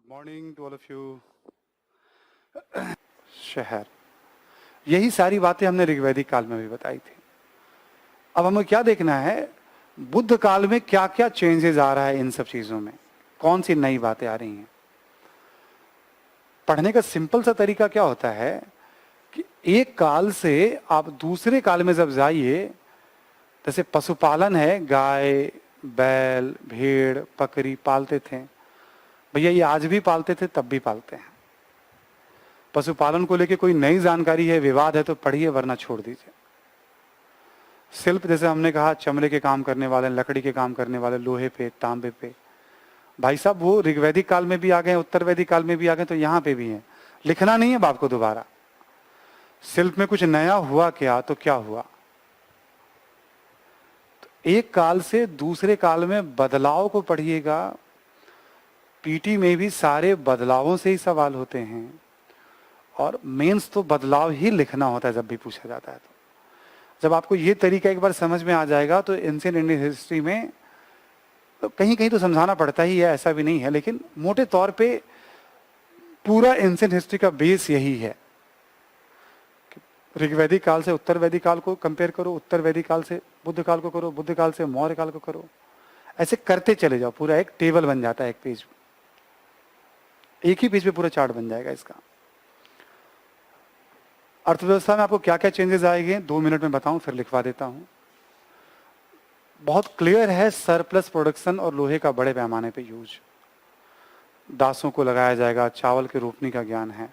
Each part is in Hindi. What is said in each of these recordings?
Morning to all of you. शहर, यही सारी बातें हमने ऋग्वैदिक काल में भी बताई थी। अब हमें क्या देखना है, बुद्ध काल में क्या क्या चेंजेस आ रहा है, इन सब चीजों में कौन सी नई बातें आ रही हैं। पढ़ने का सिंपल सा तरीका क्या होता है कि एक काल से आप दूसरे काल में जब जाइए, जैसे पशुपालन है, गाय बैल भेड़ बकरी पालते थे भैया, ये आज भी पालते थे तब भी पालते हैं। पशुपालन को लेके कोई नई जानकारी है, विवाद है तो पढ़िए, वरना छोड़ दीजिए। शिल्प, जैसे हमने कहा, चमड़े के काम करने वाले, लकड़ी के काम करने वाले, लोहे पे तांबे पे, भाई साहब वो ऋग्वैदिक काल में भी आ गए, उत्तर वैदिक काल में भी आ गए, तो यहां पे भी हैं। लिखना नहीं है बाप को दोबारा। शिल्प में कुछ नया हुआ क्या, तो क्या हुआ, तो एक काल से दूसरे काल में बदलाव को पढ़िएगा। पीटी में भी सारे बदलावों से ही सवाल होते हैं, और मेंस तो बदलाव ही लिखना होता है जब भी पूछा जाता है। तो जब आपको ये तरीका एक बार समझ में आ जाएगा तो एंशिएंट इंडियन हिस्ट्री में तो कहीं कहीं तो समझाना पड़ता ही है, ऐसा भी नहीं है, लेकिन मोटे तौर पे पूरा एंशिएंट हिस्ट्री का बेस यही है। ऋग्वैदिक काल से उत्तर वैदिक काल को कंपेयर करो, उत्तर वैदिक काल से बुद्ध काल को करो, बुद्ध काल से मौर्य काल को करो, ऐसे करते चले जाओ। पूरा एक टेबल बन जाता है, एक पेज, एक ही पेज पे पूरा चार्ट बन जाएगा इसका। अर्थव्यवस्था में आपको क्या क्या चेंजेस आएंगे 2 मिनट में बताऊं, फिर लिखवा देता हूं। बहुत क्लियर है, सरप्लस प्रोडक्शन और लोहे का बड़े पैमाने पे यूज, दासों को लगाया जाएगा, चावल की रोपनी का ज्ञान है।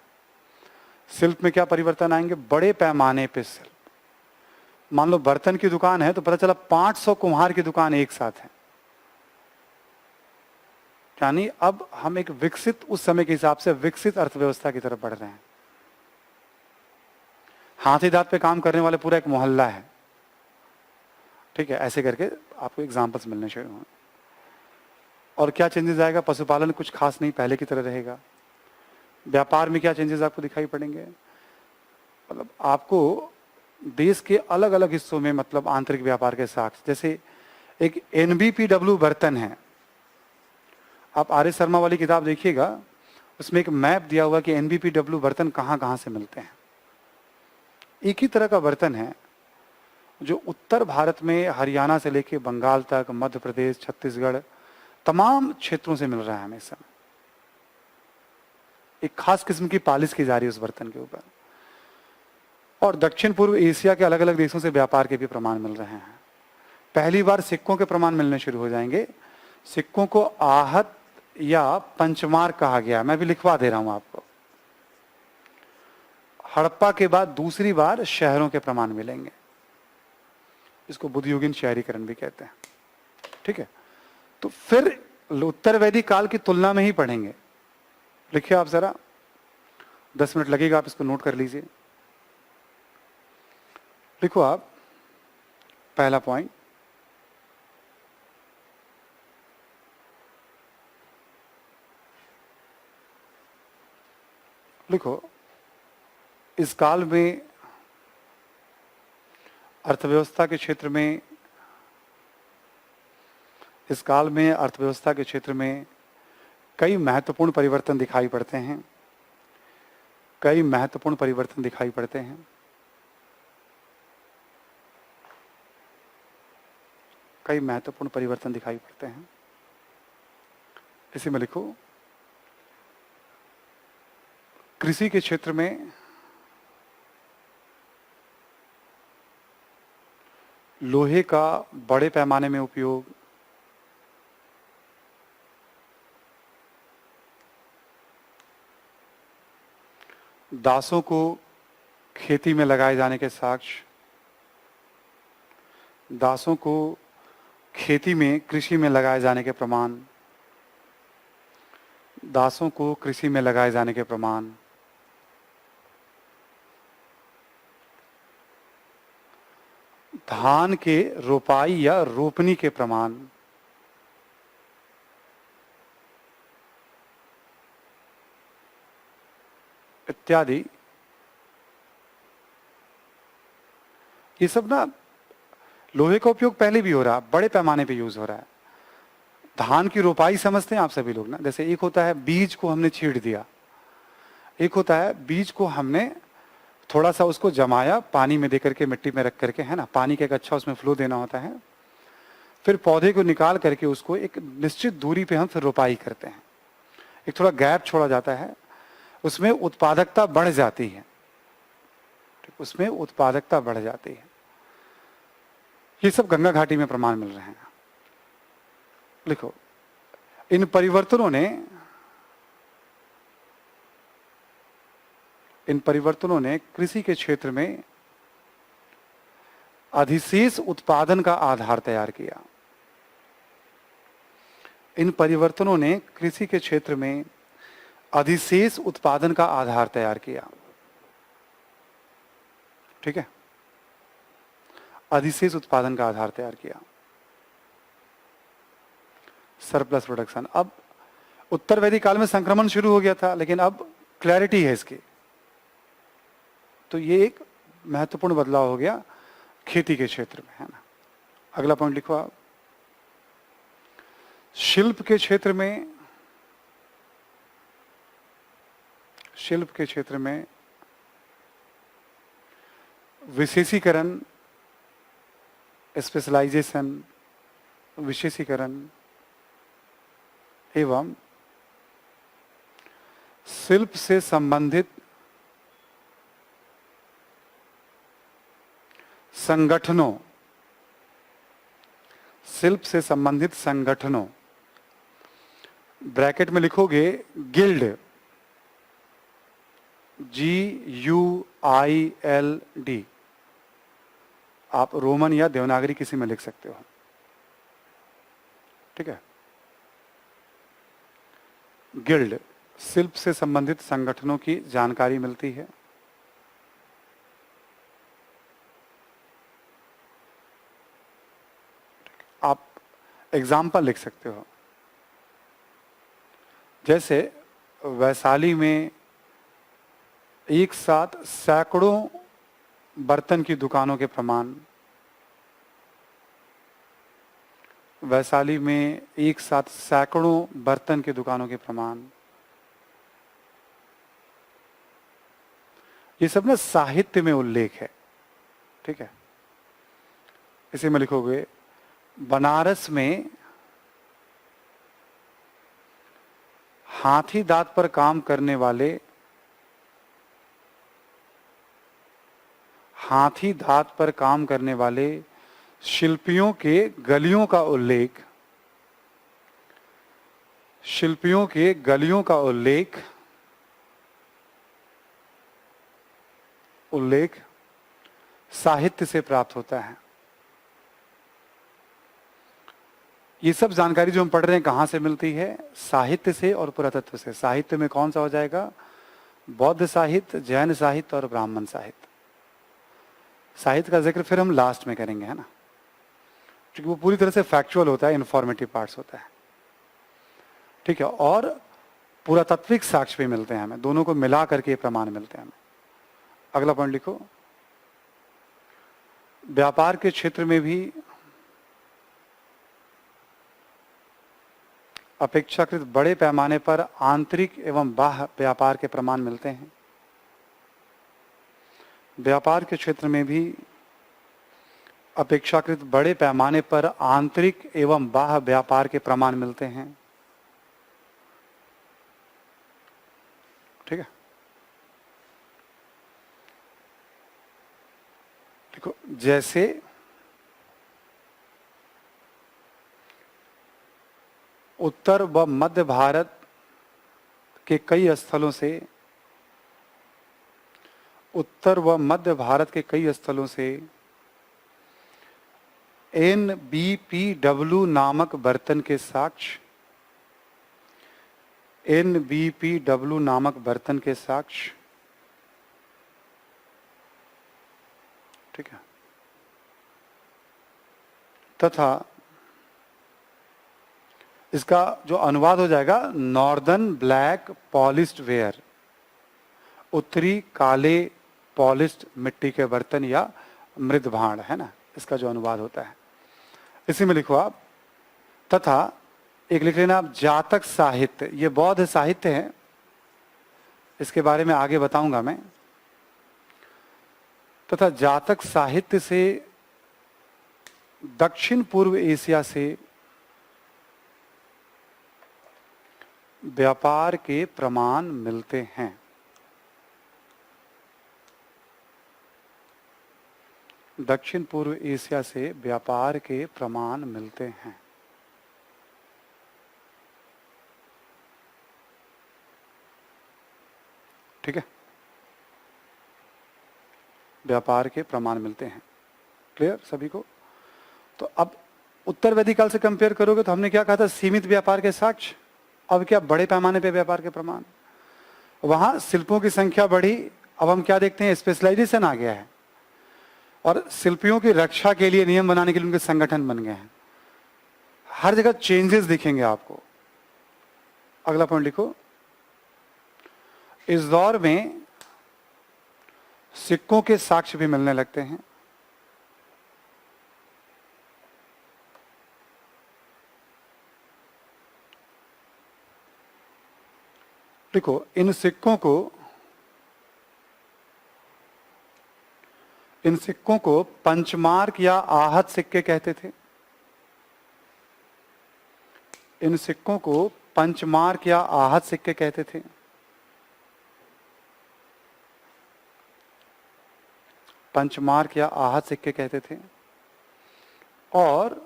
शिल्प में क्या परिवर्तन आएंगे, बड़े पैमाने पे शिल्प। मान लो बर्तन की दुकान है तो पता चला 500 कुम्हार की दुकान एक साथ है, यानी अब हम एक विकसित, उस समय के हिसाब से विकसित अर्थव्यवस्था की तरफ बढ़ रहे हैं। हाथी दांत पे काम करने वाले पूरा एक मोहल्ला है, ठीक है, ऐसे करके आपको एग्जांपल्स मिलने शुरू होंगे। और क्या चेंजेस आएगा, पशुपालन कुछ खास नहीं, पहले की तरह रहेगा। व्यापार में क्या चेंजेस आपको दिखाई पड़ेंगे, मतलब आपको देश के अलग अलग हिस्सों में, मतलब आंतरिक व्यापार के साक्ष्य, जैसे एक एनबीपीडब्ल्यू बर्तन है। आप आर एस शर्मा वाली किताब देखिएगा, उसमें एक मैप दिया हुआ कि एनबीपीडब्ल्यू बर्तन कहाँ कहाँ से मिलते हैं। एक ही तरह का बर्तन है जो उत्तर भारत में हरियाणा से लेकर बंगाल तक, मध्य प्रदेश, छत्तीसगढ़, तमाम क्षेत्रों से मिल रहा है हमेशा। एक खास किस्म की पालिश की जा रही है उस बर्तन के ऊपर। और दक्षिण पूर्व एशिया के अलग अलग देशों से व्यापार के भी प्रमाण मिल रहे हैं। पहली बार सिक्कों के प्रमाण मिलने शुरू हो जाएंगे। सिक्कों को आहत या पंचमार्क कहा गया, मैं भी लिखवा दे रहा हूं आपको। हड़प्पा के बाद दूसरी बार शहरों के प्रमाण मिलेंगे, इसको बुद्धयुगीन शहरीकरण भी कहते हैं, ठीक है। तो फिर उत्तर वैदिक काल की तुलना में ही पढ़ेंगे। लिखिए आप जरा, 10 मिनट लगेगा, आप इसको नोट कर लीजिए। लिखो आप, पहला पॉइंट, लिखो, इस काल में अर्थव्यवस्था के क्षेत्र में, इस काल में अर्थव्यवस्था के क्षेत्र में कई महत्वपूर्ण परिवर्तन दिखाई पड़ते हैं। कई महत्वपूर्ण परिवर्तन दिखाई पड़ते हैं। कई महत्वपूर्ण परिवर्तन दिखाई पड़ते हैं। इसी में लिखो, कृषि के क्षेत्र में लोहे का बड़े पैमाने में उपयोग, दासों को खेती में लगाए जाने के साक्ष्य, दासों को खेती में, कृषि में लगाए जाने के प्रमाण, दासों को कृषि में लगाए जाने के प्रमाण, धान के रोपाई या रोपनी के प्रमाण, इत्यादि। ये सब ना, लोहे का उपयोग पहले भी हो रहा, बड़े पैमाने पे यूज हो रहा है। धान की रोपाई समझते हैं आप सभी लोग ना? जैसे एक होता है बीज को हमने छींट दिया, एक होता है बीज को हमने थोड़ा सा उसको जमाया पानी में दे करके, मिट्टी में रख करके, है ना, पानी का एक अच्छा उसमें फ्लो देना होता है। फिर पौधे को निकाल करके उसको एक निश्चित दूरी पे हम फिर रोपाई करते हैं, एक थोड़ा गैप छोड़ा जाता है, उसमें उत्पादकता बढ़ जाती है, उसमें उत्पादकता बढ़ जाती है। ये सब गंगा घाटी में प्रमाण मिल रहे हैं। लिखो, इन परिवर्तनों ने कृषि के क्षेत्र में अधिशेष उत्पादन का आधार तैयार किया। इन परिवर्तनों ने कृषि के क्षेत्र में अधिशेष उत्पादन का आधार तैयार किया। ठीक है, अधिशेष उत्पादन का आधार तैयार किया, सरप्लस प्रोडक्शन। अब उत्तर वैदिक काल में संक्रमण शुरू हो गया था, लेकिन अब क्लैरिटी है इसकी, तो ये एक महत्वपूर्ण बदलाव हो गया खेती के क्षेत्र में, है ना। अगला पॉइंट लिखो आप। शिल्प के क्षेत्र में विशेषीकरण, स्पेशलाइजेशन, विशेषीकरण एवं शिल्प से संबंधित संगठनों, शिल्प से संबंधित संगठनों, ब्रैकेट में लिखोगे गिल्ड, GUILD, आप रोमन या देवनागरी किसी में लिख सकते हो, ठीक है। गिल्ड, शिल्प से संबंधित संगठनों की जानकारी मिलती है। आप एग्जाम्पल लिख सकते हो, जैसे वैशाली में एक साथ सैकड़ों बर्तन की दुकानों के प्रमाण, वैशाली में एक साथ सैकड़ों बर्तन की दुकानों के प्रमाण, ये सब ना साहित्य में उल्लेख है, ठीक है। इसी में लिखोगे बनारस में हाथी दांत पर काम करने वाले, हाथी दांत पर काम करने वाले शिल्पियों के गलियों का उल्लेख, शिल्पियों के गलियों का उल्लेख साहित्य से प्राप्त होता है। ये सब जानकारी जो हम पढ़ रहे हैं कहां से मिलती है? साहित्य से और पुरातत्व से। साहित्य में कौन सा हो जाएगा? बौद्ध साहित्य, जैन साहित्य और ब्राह्मण साहित्य। साहित्य का जिक्र फिर हम लास्ट में करेंगे, है ना, क्योंकि वो पूरी तरह से फैक्चुअल होता है, इंफॉर्मेटिव पार्ट्स होता है, ठीक है। और पुरातात्विक साक्ष्य भी मिलते हैं हमें, दोनों को मिला करके प्रमाण मिलते हैं हमें। अगला पॉइंट लिखो, व्यापार के क्षेत्र में भी अपेक्षाकृत बड़े पैमाने पर आंतरिक एवं बाह्य व्यापार के प्रमाण मिलते हैं। व्यापार के क्षेत्र में भी अपेक्षाकृत बड़े पैमाने पर आंतरिक एवं बाह्य व्यापार के प्रमाण मिलते हैं, ठीक है। देखो, जैसे उत्तर व मध्य भारत के कई स्थलों से, उत्तर व मध्य भारत के कई स्थलों से NBPW नामक बर्तन के साक्ष्य, NBPW नामक बर्तन के साक्ष्य, ठीक है, तथा इसका जो अनुवाद हो जाएगा नॉर्दर्न ब्लैक पॉलिश्ड वेयर, उत्तरी काले पॉलिश्ड मिट्टी के बर्तन या मृद भांड, है ना, इसका जो अनुवाद होता है। इसी में लिखो आप, तथा एक लिख लेना आप जातक साहित्य, ये बौद्ध साहित्य है, इसके बारे में आगे बताऊंगा मैं। तथा जातक साहित्य से दक्षिण पूर्व एशिया से व्यापार के प्रमाण मिलते हैं। दक्षिण पूर्व एशिया से व्यापार के प्रमाण मिलते हैं। ठीक है, व्यापार के प्रमाण मिलते हैं। क्लियर सभी को? तो अब उत्तर वैदिक काल से कंपेयर करोगे तो हमने क्या कहा था, सीमित व्यापार के साक्ष्य। अब क्या, बड़े पैमाने पे व्यापार के प्रमाण। वहां शिल्पों की संख्या बढ़ी, अब हम क्या देखते हैं, स्पेशलाइजेशन आ गया है, और शिल्पियों की रक्षा के लिए, नियम बनाने के लिए उनके संगठन बन गए हैं। हर जगह चेंजेस दिखेंगे आपको। अगला पॉइंट लिखो, इस दौर में सिक्कों के साक्ष्य भी मिलने लगते हैं। देखो, इन सिक्कों को पंचमार्क या आहत सिक्के कहते थे। इन सिक्कों को पंचमार्क या आहत सिक्के कहते थे। पंचमार्क या आहत सिक्के कहते थे। और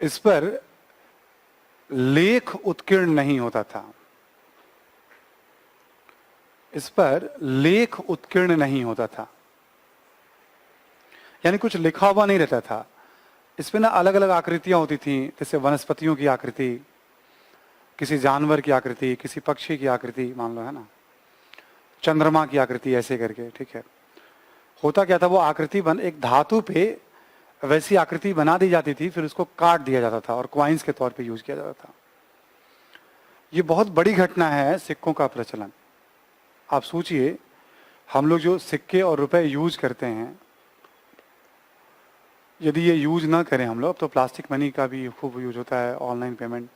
इस पर लेख उत्कीर्ण नहीं होता था। इस पर लेख उत्कीर्ण नहीं होता था, यानी कुछ लिखा हुआ नहीं रहता था। इस पे ना अलग अलग आकृतियां होती थी, जैसे वनस्पतियों की आकृति, किसी जानवर की आकृति, किसी पक्षी की आकृति मान लो, है ना, चंद्रमा की आकृति, ऐसे करके। ठीक है, होता क्या था, वो आकृति एक धातु पे वैसी आकृति बना दी जाती थी, फिर उसको काट दिया जाता था और क्वाइंस के तौर पे यूज किया जाता था। ये बहुत बड़ी घटना है सिक्कों का प्रचलन। आप सोचिए, हम लोग जो सिक्के और रुपए यूज करते हैं, यदि ये यूज ना करें हम लोग, तो प्लास्टिक मनी का भी खूब यूज होता है, ऑनलाइन पेमेंट,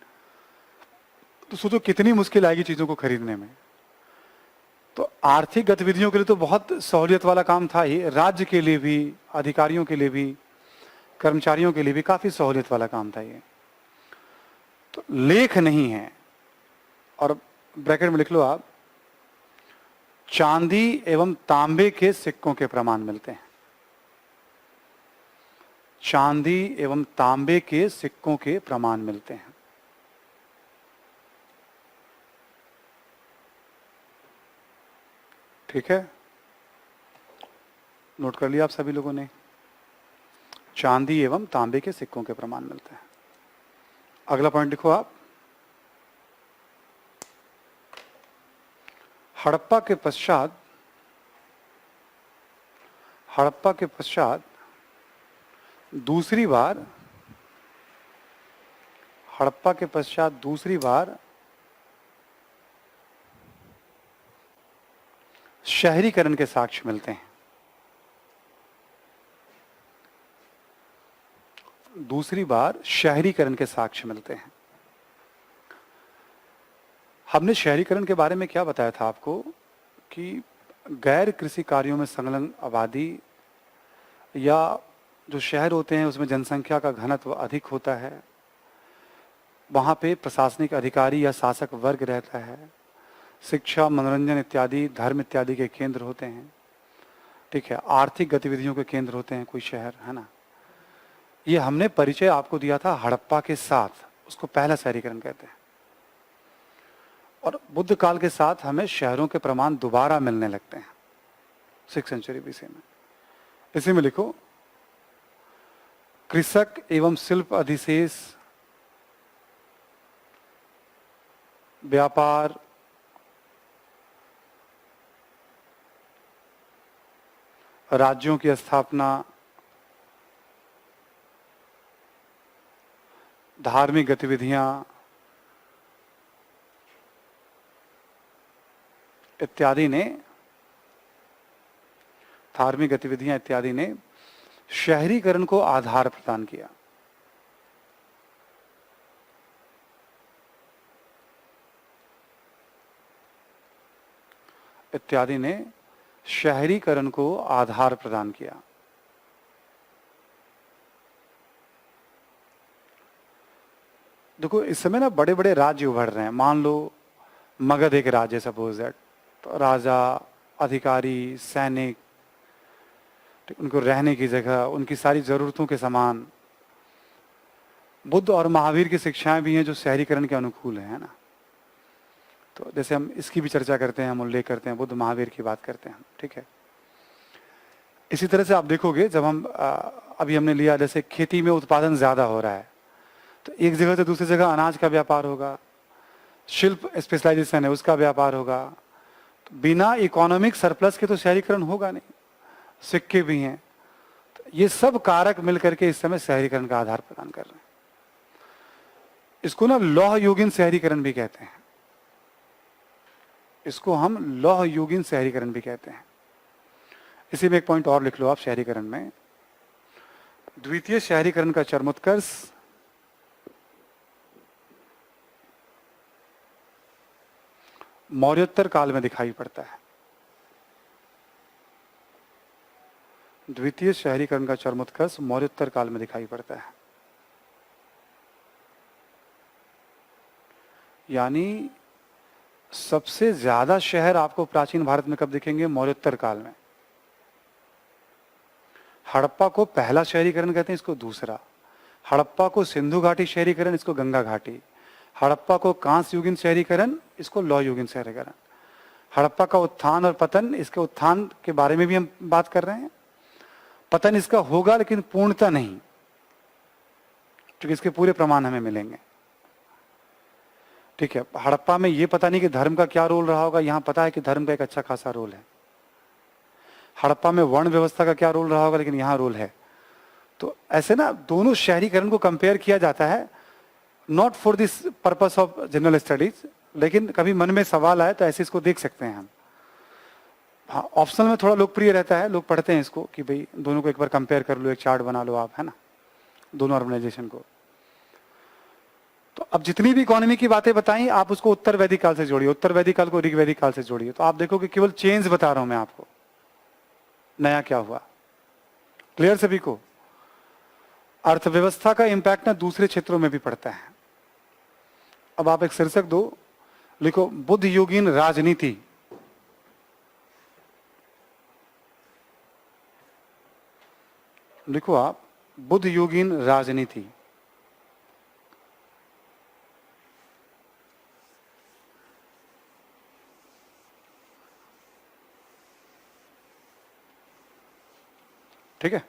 तो सोचो कितनी मुश्किल आएगी चीजों को खरीदने में। तो आर्थिक गतिविधियों के लिए तो बहुत सहूलियत वाला काम था ही, राज्य के लिए भी, अधिकारियों के लिए भी, कर्मचारियों के लिए भी काफी सहूलियत वाला काम था ये। तो लेख नहीं है, और ब्रैकेट में लिख लो आप, चांदी एवं तांबे के सिक्कों के प्रमाण मिलते हैं। चांदी एवं तांबे के सिक्कों के प्रमाण मिलते हैं। ठीक है, नोट कर लिया आप सभी लोगों ने, चांदी एवं तांबे के सिक्कों के प्रमाण मिलते हैं। अगला पॉइंट लिखो आप, हड़प्पा के पश्चात दूसरी बार शहरीकरण के साक्ष्य मिलते हैं। दूसरी बार शहरीकरण के साक्ष्य मिलते हैं। हमने शहरीकरण के बारे में क्या बताया था आपको, कि गैर कृषि कार्यों में संलग्न आबादी, या जो शहर होते हैं उसमें जनसंख्या का घनत्व अधिक होता है, वहाँ पे प्रशासनिक अधिकारी या शासक वर्ग रहता है, शिक्षा, मनोरंजन इत्यादि, धर्म इत्यादि के केंद्र होते हैं। ठीक है, आर्थिक गतिविधियों के केंद्र होते हैं कोई शहर, है ना। ये हमने परिचय आपको दिया था हड़प्पा के साथ, उसको पहला शहरीकरण कहते हैं। और बुद्ध काल के साथ हमें शहरों के प्रमाण दोबारा मिलने लगते हैं 6th सेंचुरी बीसी में। इसी में लिखो, कृषक एवं शिल्प अधिशेष, व्यापार, राज्यों की स्थापना, धार्मिक गतिविधियां, इत्यादि ने, धार्मिक गतिविधियां इत्यादि ने शहरीकरण को आधार प्रदान किया। इत्यादि ने शहरीकरण को आधार प्रदान किया। देखो इस समय ना बड़े बड़े राज्य उभर रहे हैं। मान लो मगध एक राज्य, सपोज दैट, तो राजा, अधिकारी, सैनिक, उनको रहने की जगह, उनकी सारी जरूरतों के सामान। बुद्ध और महावीर की शिक्षाएं भी हैं जो शहरीकरण के अनुकूल है ना। तो जैसे हम इसकी भी चर्चा करते हैं, हम उल्लेख करते हैं, बुद्ध महावीर की बात करते हैं, ठीक है। इसी तरह से आप देखोगे, जब हम अभी हमने लिया जैसे खेती में उत्पादन ज्यादा हो रहा है, तो एक जगह से दूसरी जगह अनाज का व्यापार होगा, शिल्प स्पेशलाइजेशन है उसका व्यापार होगा। तो बिना इकोनॉमिक सरप्लस के तो शहरीकरण होगा नहीं। सिक्के भी हैं, तो ये सब कारक मिलकर के इस समय शहरीकरण का आधार प्रदान कर रहे हैं। इसको ना लौह युगीन शहरीकरण भी कहते हैं। इसको हम लौह युगीन शहरीकरण भी कहते हैं। इसी में एक पॉइंट और लिख लो आप शहरीकरण में। द्वितीय शहरीकरण का चरमोत्कर्ष मौर्योत्तर काल में दिखाई पड़ता है। द्वितीय शहरीकरण का चरमोत्कर्ष मौर्योत्तर काल में दिखाई पड़ता है। यानी सबसे ज्यादा शहर आपको प्राचीन भारत में कब दिखेंगे? मौर्योत्तर काल में। हड़प्पा को पहला शहरीकरण कहते हैं, इसको दूसरा। हड़प्पा को सिंधु घाटी शहरीकरण, इसको गंगा घाटी। हड़प्पा को कांस्य युगीन शहरीकरण, इसको लौह युगीन शहरीकरण। हड़प्पा का उत्थान और पतन, इसके उत्थान के बारे में भी हम बात कर रहे हैं। पतन इसका होगा लेकिन पूर्णता नहीं, क्योंकि इसके पूरे प्रमाण हमें मिलेंगे, ठीक है। हड़प्पा में ये पता नहीं कि धर्म का क्या रोल रहा होगा, यहां पता है कि धर्म का एक अच्छा खासा रोल है। हड़प्पा में वर्ण व्यवस्था का क्या रोल रहा होगा, लेकिन यहां रोल है। तो ऐसे ना दोनों शहरीकरण को कंपेयर किया जाता है, not for this purpose of general studies, लेकिन कभी मन में सवाल आए तो ऐसे इसको देख सकते हैं हम। हाँ, ऑप्शनल में थोड़ा लोकप्रिय रहता है, लोग पढ़ते हैं इसको कि भाई दोनों को एक बार कंपेयर कर लो, एक चार्ट बना लो आप, है ना, दोनों ऑर्गेनाइजेशन को। तो अब जितनी भी इकोनॉमी की बातें बताई, आप उसको उत्तर वैदिक काल से जोड़िए, उत्तर वैदिक काल को ऋग वैदिक काल से जोड़िए, तो आप देखो कि केवल चेंज बता रहा हूं मैं आपको, नया क्या हुआ। क्लियर सभी को? अर्थव्यवस्था का इंपैक्ट ना दूसरे क्षेत्रों में भी पड़ता है। अब आप एक शीर्षक दो, लिखो बुद्ध युगीन राजनीति। लिखो आप बुद्ध युगीन राजनीति। ठीक है।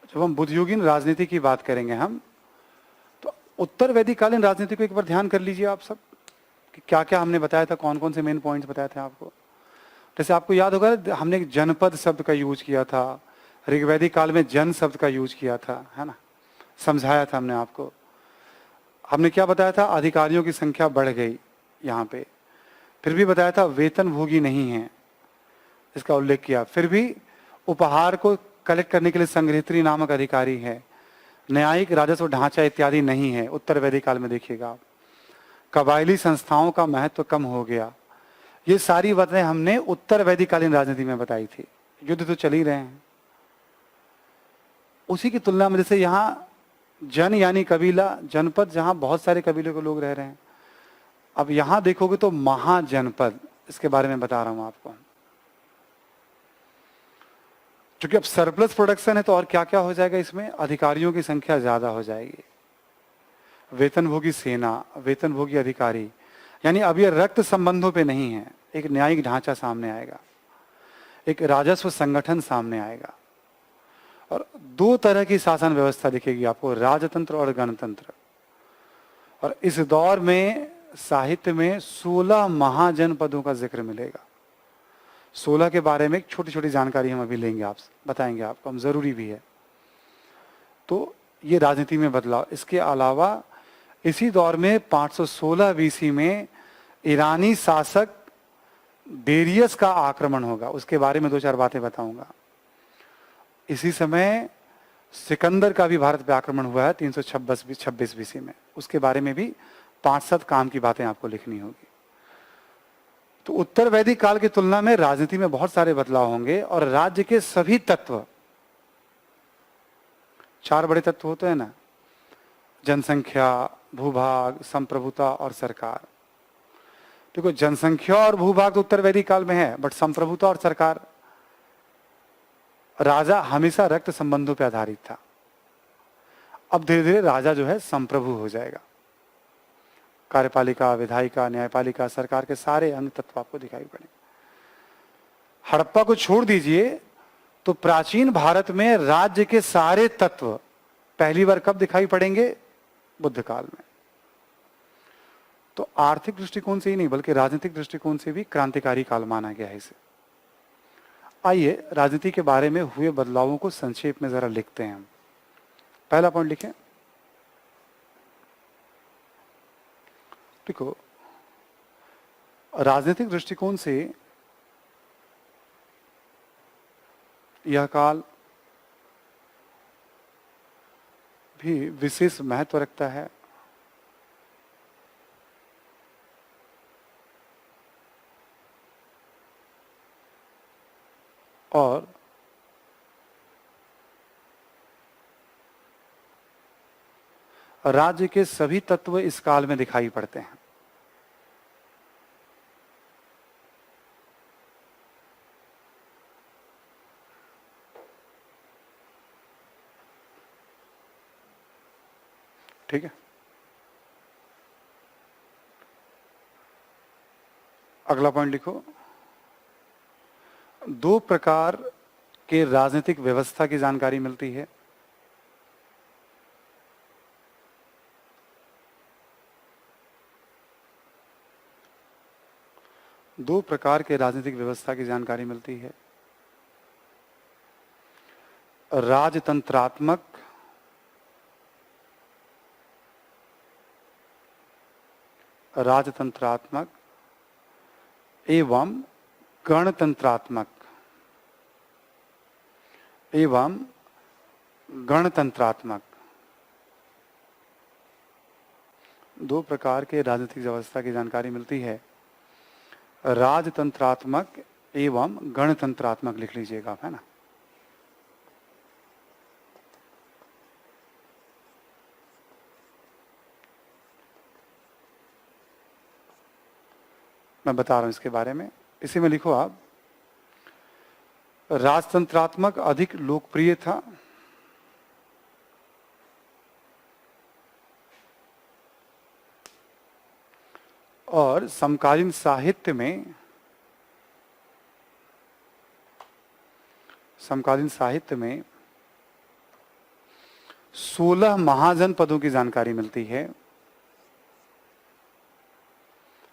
जब हम बुद्ध युगीन राजनीति की बात करेंगे हम, तो उत्तर वैदिक कालीन राजनीति को एक बार ध्यान कर लीजिए आप सब कि क्या क्या हमने बताया था, कौन कौन से मेन पॉइंट्स बताए थे आपको। जैसे आपको याद होगा हमने एक जनपद शब्द का यूज किया था, ऋग्वैदिक काल में जन शब्द का यूज किया था, है ना, समझाया था हमने आपको। हमने क्या बताया था? अधिकारियों की संख्या बढ़ गई यहाँ पे। फिर भी बताया था वेतन भोगी नहीं है, इसका उल्लेख किया। फिर भी उपहार को कलेक्ट करने के लिए संग्रहित्री नामक अधिकारी है। न्यायिक राजस्व ढांचा इत्यादि नहीं है, उत्तर वैदिक काल में देखिएगा आप। कबायली संस्थाओं का महत्व कम हो गया। ये सारी बातें हमने उत्तर वैदिक कालीन राजनीति में बताई थी। युद्ध तो चल ही रहे हैं, उसी की तुलना में जैसे यहाँ जन यानी कबीला, जनपद जहां बहुत सारे कबीलों के लोग रह रहे हैं। अब यहां देखोगे तो महाजनपद, इसके बारे में बता रहा हूं आपको। क्योंकि अब सरप्लस प्रोडक्शन है तो और क्या क्या हो जाएगा इसमें? अधिकारियों की संख्या ज्यादा हो जाएगी, वेतनभोगी सेना, वेतनभोगी अधिकारी, यानी अब ये रक्त संबंधों पे नहीं है। एक न्यायिक ढांचा सामने आएगा, एक राजस्व संगठन सामने आएगा, और दो तरह की शासन व्यवस्था दिखेगी आपको, राजतंत्र और गणतंत्र। और इस दौर में साहित्य में 16 महाजनपदों का जिक्र मिलेगा। 16 के बारे में एक छोटी छोटी जानकारी हम अभी लेंगे, आपसे बताएंगे आपको, हम जरूरी भी है। तो ये राजनीति में बदलाव। इसके अलावा इसी दौर में 516 बीसी में ईरानी शासक डेरियस का आक्रमण होगा, उसके बारे में दो चार बातें बताऊंगा। इसी समय सिकंदर का भी भारत पे आक्रमण हुआ है 326 बीसी में, उसके बारे में भी 5-7 काम की बातें आपको लिखनी होगी। तो उत्तर वैदिक काल की तुलना में राजनीति में बहुत सारे बदलाव होंगे और राज्य के सभी तत्व, 4 बड़े तत्व होते हैं ना, जनसंख्या, भूभाग, संप्रभुता और सरकार। देखो जनसंख्या और भूभाग तो उत्तर वैदिक काल में है, बट संप्रभुता और सरकार, राजा हमेशा रक्त संबंधों पर आधारित था। अब धीरे धीरे राजा जो है संप्रभु हो जाएगा। कार्यपालिका, विधायिका, न्यायपालिका, सरकार के सारे अंग तत्व आपको दिखाई पड़े। हड़प्पा को छोड़ दीजिए तो प्राचीन भारत में राज्य के सारे तत्व पहली बार कब दिखाई पड़ेंगे? बुद्ध काल में। तो आर्थिक दृष्टिकोण से ही नहीं बल्कि राजनीतिक दृष्टिकोण से भी क्रांतिकारी काल माना गया है इसे। आइए राजनीति के बारे में हुए बदलावों को संक्षेप में जरा लिखते हैं। पहला पॉइंट लिखें। देखो राजनीतिक दृष्टिकोण से यह काल भी विशेष महत्व रखता है। और राज्य के सभी तत्व इस काल में दिखाई पड़ते हैं। ठीक है, अगला पॉइंट लिखो। 2 प्रकार के राजनीतिक व्यवस्था की जानकारी मिलती है। दो प्रकार के राजनीतिक व्यवस्था की जानकारी मिलती है। राजतंत्रात्मक एवं गणतंत्रात्मक दो प्रकार के राजनीतिक व्यवस्था की जानकारी मिलती है। राजतंत्रात्मक एवं गणतंत्रात्मक लिख लीजिएगा आप, है ना। मैं बता रहा हूं इसके बारे में, इसी में लिखो आप। राजतंत्रात्मक अधिक लोकप्रिय था और समकालीन साहित्य में 16 महाजनपदों की जानकारी मिलती है।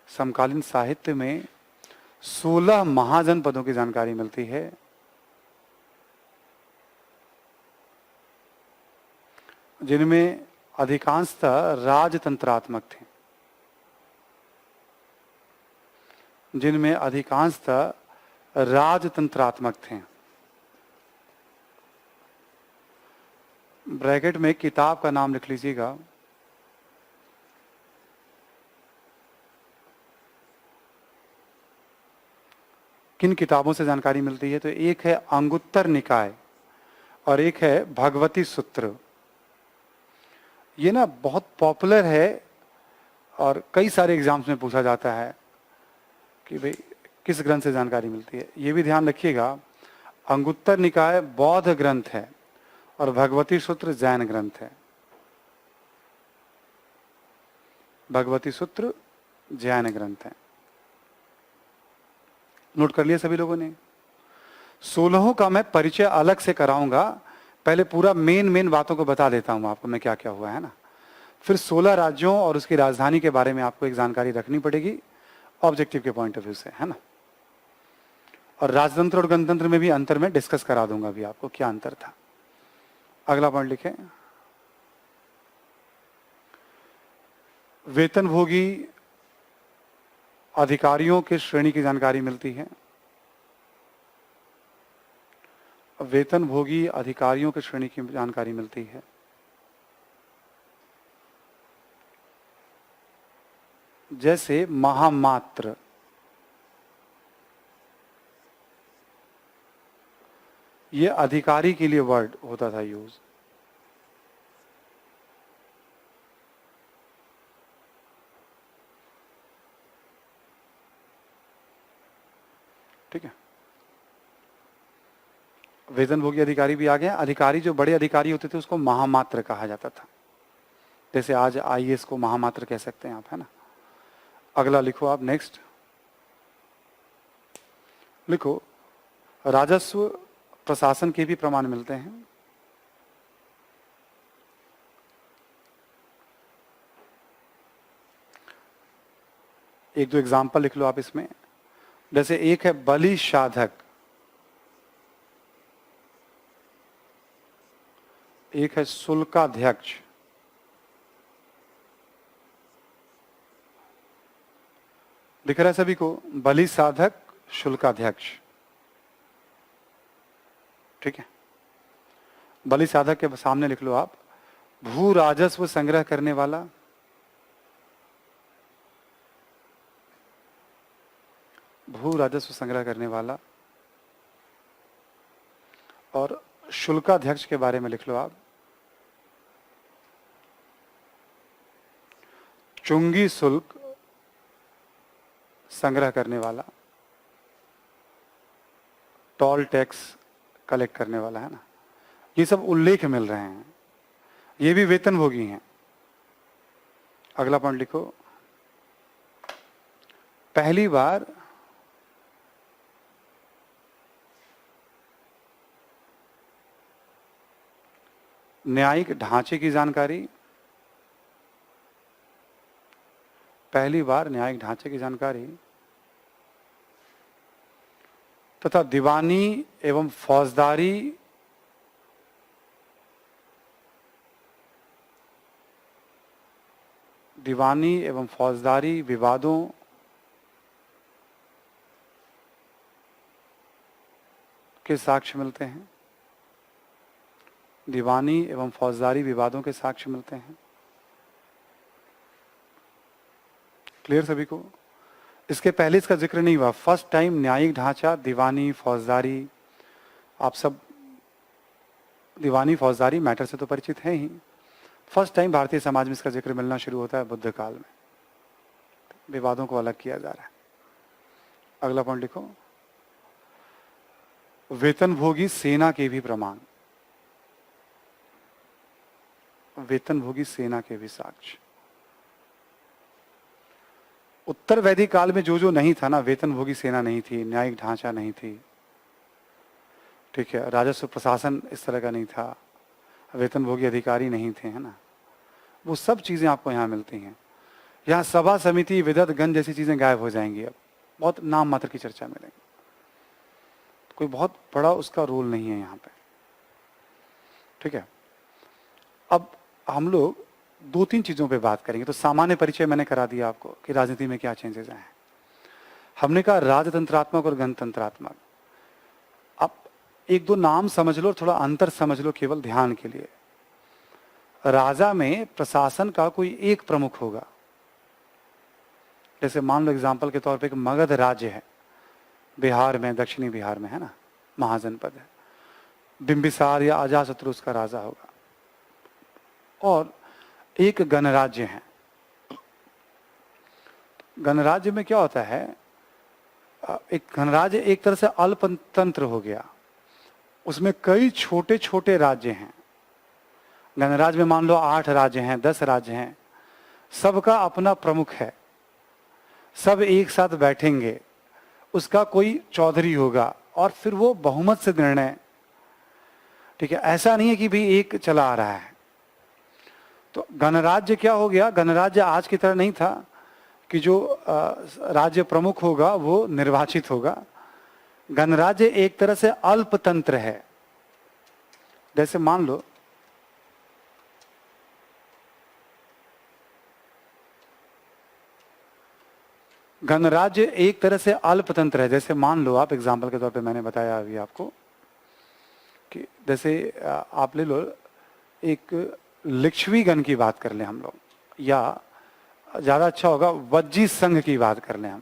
समकालीन साहित्य में 16 महाजनपदों की जानकारी मिलती है, जिनमें अधिकांशतः राजतंत्रात्मक थे। ब्रैकेट में किताब का नाम लिख लीजिएगा। किन किताबों से जानकारी मिलती है? तो एक है अंगुत्तर निकाय और एक है भगवती सूत्र। ये ना बहुत पॉपुलर है और कई सारे एग्जाम्स में पूछा जाता है कि भाई किस ग्रंथ से जानकारी मिलती है। ये भी ध्यान रखिएगा, अंगुत्तर निकाय बौद्ध ग्रंथ है और भगवती सूत्र जैन ग्रंथ है। भगवती सूत्र जैन ग्रंथ है। नोट कर लिया सभी लोगों ने? 16 का मैं परिचय अलग से कराऊंगा, पहले पूरा मेन बातों को बता देता हूं आपको मैं क्या क्या हुआ है ना। फिर 16 राज्यों और उसकी राजधानी के बारे में आपको एक जानकारी रखनी पड़ेगी ऑब्जेक्टिव के पॉइंट ऑफ व्यू से, है ना। और राजतंत्र और गणतंत्र में भी अंतर में डिस्कस करा दूंगा अभी आपको क्या अंतर था। अगला पॉइंट लिखें। वेतनभोगी अधिकारियों की श्रेणी की जानकारी मिलती है। वेतनभोगी अधिकारियों की श्रेणी की जानकारी मिलती है। जैसे महामात्र, ये अधिकारी के लिए वर्ड होता था यूज। ठीक है, वेतनभोगी अधिकारी भी आ गए। अधिकारी जो बड़े अधिकारी होते थे उसको महामात्र कहा जाता था। जैसे आज आईएएस को महामात्र कह सकते हैं आप, है ना। अगला लिखो आप, नेक्स्ट लिखो, राजस्व प्रशासन के भी प्रमाण मिलते हैं। एक दो एग्जाम्पल लिख लो आप इसमें। जैसे एक है बलि साधक, एक है शुल्काध्यक्ष, दिख रहा है सभी को, बलि साधक, शुल्काध्यक्ष। ठीक है, बलि साधक के सामने लिख लो आप भू राजस्व संग्रह करने वाला, भू राजस्व संग्रह करने वाला। और शुल्काध्यक्ष के बारे में लिख लो आप चुंगी शुल्क संग्रह करने वाला, टोल टैक्स कलेक्ट करने वाला, है ना। ये सब उल्लेख मिल रहे हैं, ये भी वेतनभोगी हैं। अगला पॉइंट लिखो, पहली बार न्यायिक ढांचे की जानकारी, पहली बार न्यायिक ढांचे की जानकारी तथा दीवानी एवं फौजदारी विवादों के साक्ष्य मिलते हैं। दीवानी एवं फौजदारी विवादों के साक्ष्य मिलते हैं। क्लियर सभी को। इसके पहले इसका जिक्र नहीं हुआ। फर्स्ट टाइम न्यायिक ढांचा, दीवानी, फौजदारी, आप सब दीवानी फौजदारी मैटर से तो परिचित हैं ही। फर्स्ट टाइम भारतीय समाज में इसका जिक्र मिलना शुरू होता है बुद्ध काल में। विवादों को अलग किया जा रहा है। अगला पॉइंट लिखो, वेतनभोगी सेना के भी प्रमाण, वेतनभोगी सेना के भी साक्ष्य। उत्तर वैदिक काल में जो जो नहीं था ना, वेतनभोगी सेना नहीं थी, न्यायिक ढांचा नहीं थी, ठीक है, राजस्व प्रशासन इस तरह का नहीं था, वेतनभोगी अधिकारी नहीं थे, है ना। वो सब चीजें आपको यहाँ मिलती हैं। यहाँ सभा समिति, विदत गण जैसी चीजें गायब हो जाएंगी। अब बहुत नाम मात्र की चर्चा मिलेगी, कोई बहुत बड़ा उसका रोल नहीं है यहाँ पे। ठीक है, अब हम लोग दो तीन चीजों पे बात करेंगे। तो सामान्य परिचय मैंने करा दिया आपको कि राजनीति में क्या चेंजेस आए हैं। हमने कहा राजतंत्रात्मक और गणतंत्रात्मक। अब एक दो नाम समझ लो, थोड़ा अंतर समझ लो केवल ध्यान के लिए। राजा में प्रशासन का कोई एक प्रमुख होगा। जैसे मान लो एग्जाम्पल के तौर पे एक मगध राज्य है बिहार में, दक्षिणी बिहार में, है ना, महाजनपद है। बिंबिसार या अजातशत्रु उसका राजा होगा। और एक गणराज्य है। गणराज्य में क्या होता है, एक गणराज्य एक तरह से अल्पतंत्र हो गया, उसमें कई छोटे छोटे राज्य हैं। गणराज्य में मान लो 8 राज्य हैं, 10 राज्य हैं, सबका अपना प्रमुख है, सब एक साथ बैठेंगे, उसका कोई चौधरी होगा और फिर वो बहुमत से निर्णय, ठीक है। ऐसा नहीं है कि भी एक चला आ रहा है। तो गणराज्य क्या हो गया, गणराज्य आज की तरह नहीं था कि जो राज्य प्रमुख होगा वो निर्वाचित होगा। गणराज्य एक तरह से अल्पतंत्र है। जैसे मान लो गणराज्य एक तरह से अल्पतंत्र है। जैसे मान लो आप, एग्जाम्पल के तौर पे मैंने बताया अभी आपको कि जैसे आप ले लो एक लिच्छवी गण की बात कर लें हम लोग, या ज्यादा अच्छा होगा वज्जी संघ की बात कर लें हम।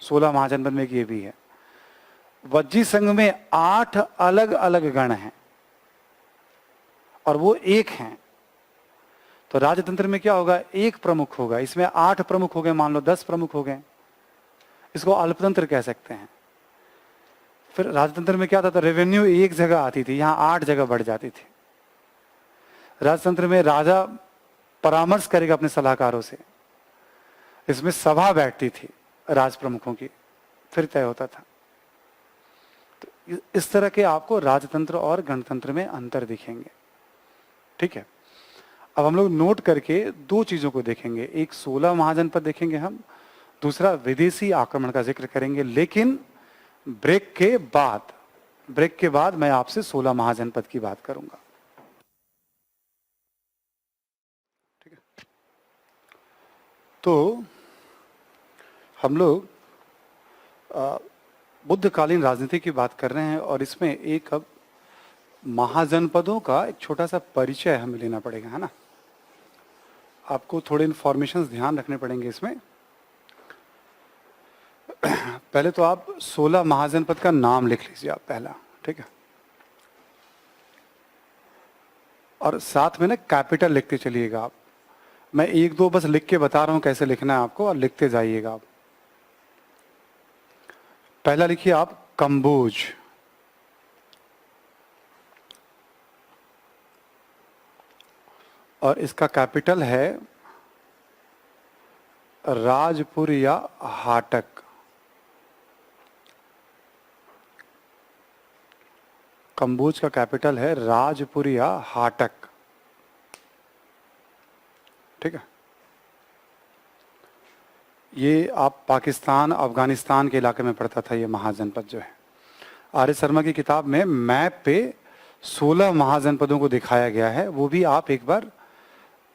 16 महाजनपद में ये भी है। वज्जी संघ में 8 अलग अलग गण हैं और वो एक हैं। तो राजतंत्र में क्या होगा, एक प्रमुख होगा, इसमें 8 प्रमुख हो गए, मान लो 10 प्रमुख हो गए, इसको अल्पतंत्र कह सकते हैं। फिर राजतंत्र में क्या था, तो रेवेन्यू एक जगह आती थी, यहां 8 जगह बढ़ जाती थी। राजतंत्र में राजा परामर्श करेगा अपने सलाहकारों से, इसमें सभा बैठती थी राज प्रमुखों की, फिर तय होता था। तो इस तरह के आपको राजतंत्र और गणतंत्र में अंतर दिखेंगे। ठीक है, अब हम लोग नोट करके 2 चीजों को देखेंगे, एक 16 महाजनपद देखेंगे हम, दूसरा विदेशी आक्रमण का जिक्र करेंगे। लेकिन ब्रेक के बाद मैं आपसे 16 महाजनपद की बात करूंगा। ठीक है, तो हम लोग बुद्धकालीन राजनीति की बात कर रहे हैं और इसमें एक अब महाजनपदों का एक छोटा सा परिचय हमें लेना पड़ेगा, है ना। आपको थोड़े इंफॉर्मेशंस ध्यान रखने पड़ेंगे इसमें। पहले तो आप 16 महाजनपद का नाम लिख लीजिए आप पहला, ठीक है, और साथ में ना कैपिटल लिखते चलिएगा आप। मैं 1-2 बस लिख के बता रहा हूं कैसे लिखना है आपको, और लिखते जाइएगा आप। पहला लिखिए आप कंबोज, और इसका कैपिटल है राजपुर या हाटक। कंबोज का कैपिटल है राजपुर या हाटक। ठीक है, ये आप पाकिस्तान अफगानिस्तान के इलाके में पड़ता था ये महाजनपद जो है। आर्य शर्मा की किताब में मैप पे 16 महाजनपदों को दिखाया गया है, वो भी आप एक बार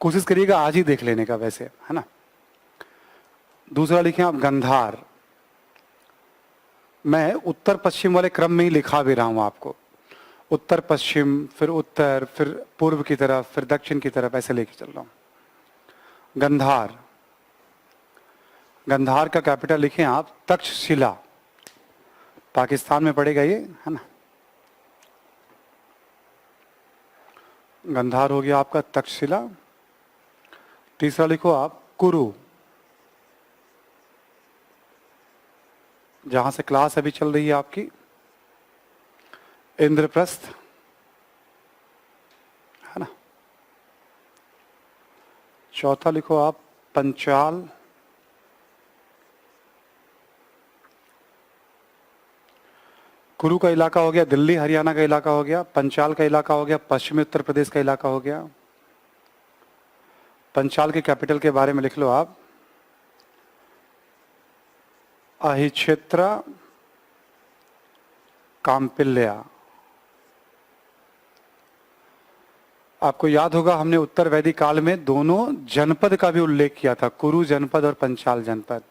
कोशिश करिएगा आज ही देख लेने का, वैसे, है ना। दूसरा लिखें आप गंधार। मैं उत्तर पश्चिम वाले क्रम में ही लिखा भी रहा हूं आपको, उत्तर पश्चिम, फिर उत्तर, फिर पूर्व की तरफ, फिर दक्षिण की तरफ, ऐसे लेके चल रहा हूं। गंधार, गंधार का कैपिटल लिखें आप तक्षशिला, पाकिस्तान में पड़ेगा ये, है ना। गंधार हो गया आपका तक्षशिला। तीसरा लिखो आप कुरु, जहां से क्लास अभी चल रही है आपकी, इंद्रप्रस्थ, है ना। चौथा लिखो आप पंचाल, कुरु का इलाका हो गया दिल्ली हरियाणा का इलाका हो गया, पंचाल का इलाका हो गया पश्चिमी उत्तर प्रदेश का इलाका हो गया। पंचाल के कैपिटल के बारे में लिख लो आप अहिक्षेत्र काम्पिल्या। आपको याद होगा हमने उत्तर वैदिक काल में दोनों जनपद का भी उल्लेख किया था, कुरु जनपद और पंचाल जनपद।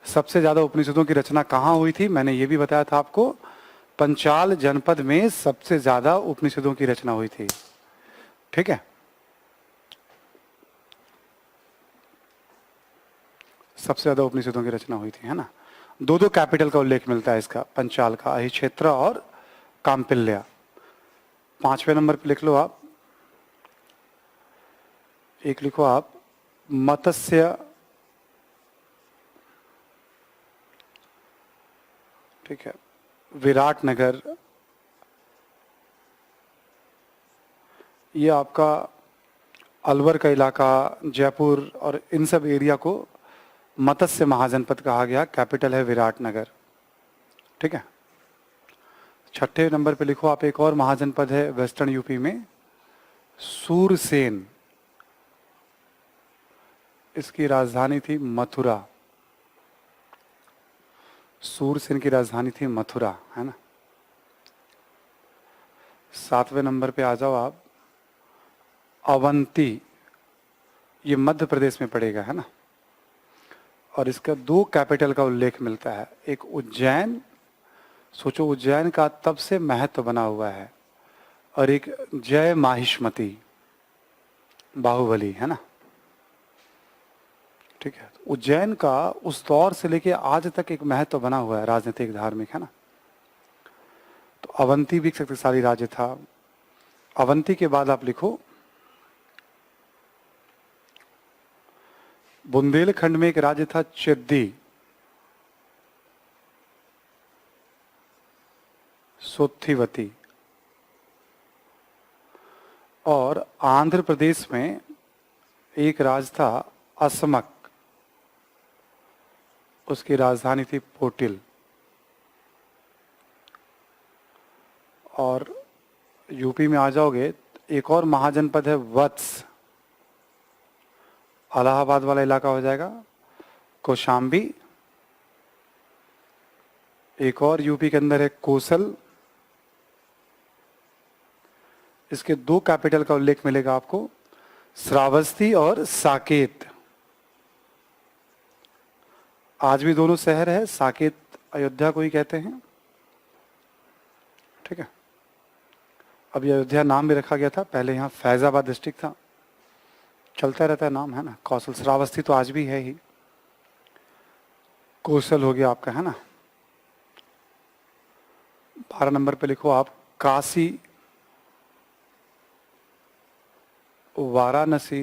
सबसे ज्यादा उपनिषदों की रचना कहाँ हुई थी, मैंने ये भी बताया था आपको, पंचाल जनपद में सबसे ज्यादा उपनिषदों की रचना हुई थी। ठीक है, सबसे ज्यादा उपनिषदों की रचना हुई थी, है ना। 2 कैपिटल का उल्लेख मिलता है इसका, पंचाल का, अहिक्षेत्र और काम्पिल्या। 5वें नंबर पे लिख लो आप, एक लिखो आप मत्स्य, ठीक है, विराटनगर। ये आपका अलवर का इलाका, जयपुर और इन सब एरिया को मत्स्य महाजनपद कहा गया, कैपिटल है विराटनगर। ठीक है, 6ठे नंबर पे लिखो आप एक और महाजनपद है वेस्टर्न यूपी में, सूरसेन। इसकी राजधानी थी मथुरा, सूरसेन की राजधानी थी मथुरा, है ना। 7वें नंबर पे आ जाओ आप अवंती, ये मध्य प्रदेश में पड़ेगा, है ना। और इसका 2 कैपिटल का उल्लेख मिलता है। एक उज्जैन, सोचो उज्जैन का तब से महत्व बना हुआ है, और एक जय माहिष्मती, बाहुबली, है ना। ठीक है, उज्जैन का उस दौर से लेके आज तक एक महत्व बना हुआ है, राजनीतिक धार्मिक, है ना। तो अवंती भी एक शक्तिशाली राज्य था। अवंती के बाद आप लिखो बुंदेलखंड में एक राज्य था चिद्दी, सोत्थिवती। और आंध्र प्रदेश में एक राज था असमक, उसकी राजधानी थी पोटिल। और यूपी में आ जाओगे, एक और महाजनपद है वत्स, इलाहाबाद वाला इलाका हो जाएगा कौशाम्बी। एक और यूपी के अंदर है कोसल। इसके 2 कैपिटल का उल्लेख मिलेगा आपको, श्रावस्ती और साकेत। आज भी दोनों शहर है, साकेत अयोध्या को ही कहते हैं। ठीक है, अब ये अयोध्या नाम भी रखा गया था, पहले यहाँ फैजाबाद डिस्ट्रिक्ट था, चलता रहता है नाम, है ना। कौशल, श्रावस्ती तो आज भी है ही। कौशल हो गया आपका, है ना। 12 नंबर पे लिखो आप काशी, वाराणसी,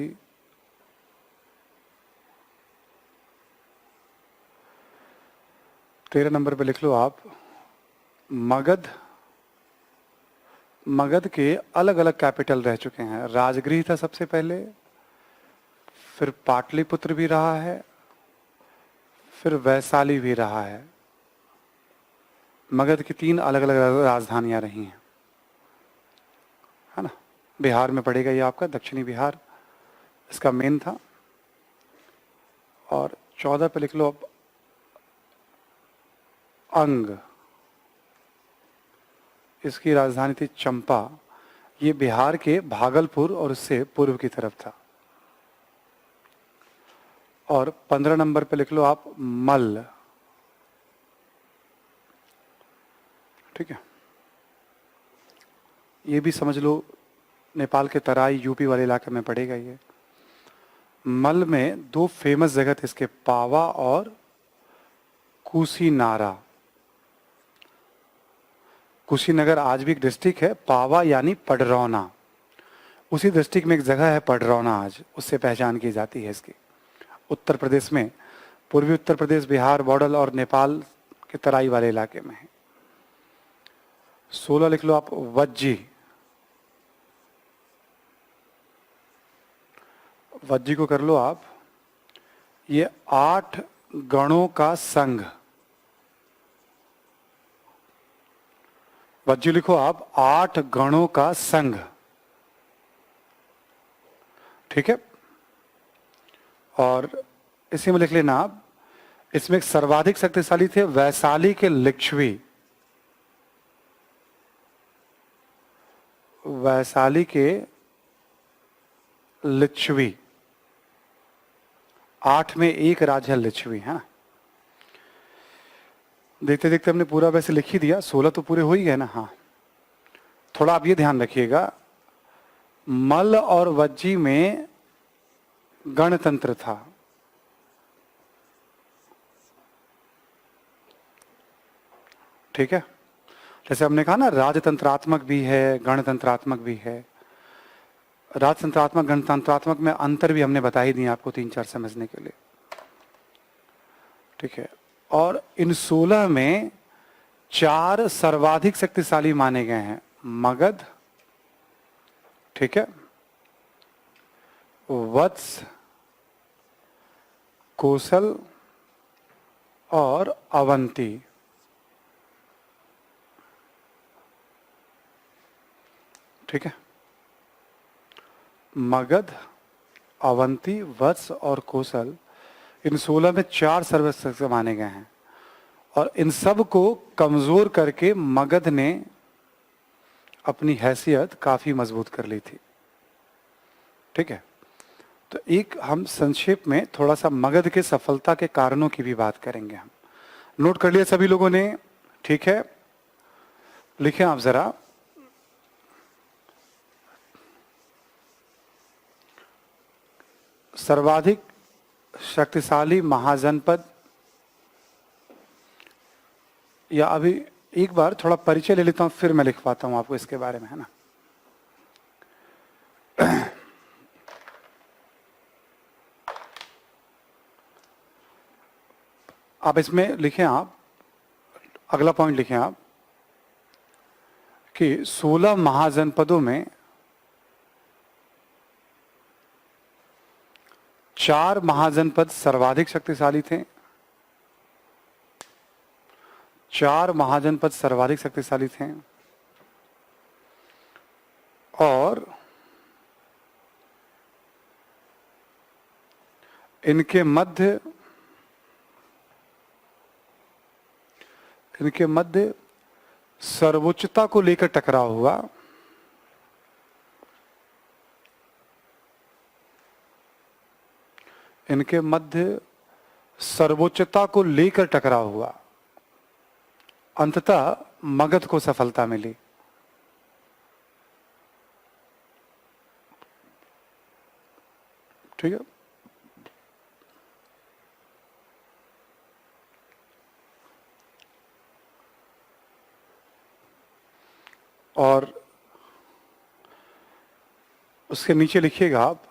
तेरह नंबर पे लिख लो आप मगध। मगध के अलग अलग कैपिटल रह चुके हैं। राजगृह था सबसे पहले, फिर पाटलिपुत्र भी रहा है, फिर वैशाली भी रहा है। मगध की 3 अलग अलग राजधानियां रही हैं, है ना। बिहार में पड़ेगा ये आपका, दक्षिणी बिहार इसका मेन था। और 14 पे लिख लो अब अंग, इसकी राजधानी थी चंपा। ये बिहार के भागलपुर और उससे पूर्व की तरफ था। और 15 नंबर पे लिख लो आप मल्ल। ठीक है, ये भी समझ लो नेपाल के तराई यूपी वाले इलाके में पड़ेगा ये। मल्ल में 2 फेमस जगह थे इसके, पावा और कुशीनारा। कुशीनगर आज भी एक डिस्ट्रिक्ट है, पावा यानी पडरौना, उसी डिस्ट्रिक्ट में एक जगह है पडरौना, आज उससे पहचान की जाती है इसकी। उत्तर प्रदेश में, पूर्वी उत्तर प्रदेश, बिहार बॉर्डर और नेपाल के तराई वाले इलाके में है। 16 लिख लो आप वज्जी। वज्जी को कर लो आप, ये 8 गणों का संघ। वज्जी लिखो आप 8 गणों का संघ। ठीक है, और इसी में लिख लेना आप, इसमें एक सर्वाधिक शक्तिशाली थे वैशाली के लिच्छवी। वैशाली के लिच्छवी, 8 में एक राज्य है लिच्छवी, है ना। देखते देखते हमने पूरा वैसे लिख ही दिया, 16 तो पूरे हो ही गए ना। हाँ, थोड़ा आप ये ध्यान रखिएगा, मल्ल और वज्जी में गणतंत्र था। ठीक है, जैसे हमने कहा ना, राजतंत्रात्मक भी है, गणतंत्रात्मक भी है। राजतंत्रात्मक गणतंत्रात्मक में अंतर भी हमने बता ही दिया आपको 3-4 समझने के लिए। ठीक है, और इन 16 में 4 सर्वाधिक शक्तिशाली माने गए हैं, मगध, ठीक है, वत्स, कोसल और अवंती। ठीक है, मगध, अवंती, वत्स और कोसल, इन 16 में 4 सर्वश्रेष्ठ माने गए हैं। और इन सब को कमजोर करके मगध ने अपनी हैसियत काफी मजबूत कर ली थी। ठीक है, तो एक हम संक्षेप में थोड़ा सा मगध के सफलता के कारणों की भी बात करेंगे। हम नोट कर लिया सभी लोगों ने? ठीक है, लिखें आप जरा। सर्वाधिक शक्तिशाली महाजनपद, या अभी एक बार थोड़ा परिचय ले लेता हूं फिर मैं लिख पाता हूं आपको इसके बारे में, है ना। आप इसमें लिखें, आप अगला पॉइंट लिखें आप कि 16 महाजनपदों में 4 महाजनपद सर्वाधिक शक्तिशाली थे। 4 महाजनपद सर्वाधिक शक्तिशाली थे और इनके मध्य सर्वोच्चता को लेकर टकराव हुआ। इनके मध्य सर्वोच्चता को लेकर टकराव हुआ। अंततः मगध को सफलता मिली। ठीक है, और उसके नीचे लिखिएगा आप,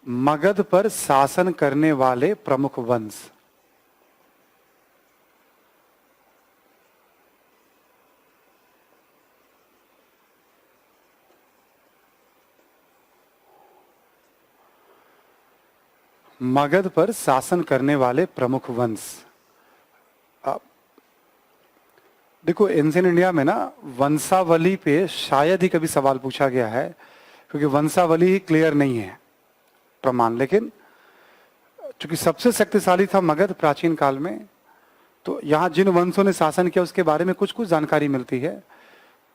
मगध पर शासन करने वाले प्रमुख वंश। मगध पर शासन करने वाले प्रमुख वंश। देखो, एंशिएंट इंडिया में ना वंशावली पे शायद ही कभी सवाल पूछा गया है, क्योंकि वंशावली ही क्लियर नहीं है प्रमाण। लेकिन चूंकि सबसे शक्तिशाली था मगध प्राचीन काल में, तो यहाँ जिन वंशों ने शासन किया उसके बारे में कुछ कुछ जानकारी मिलती है,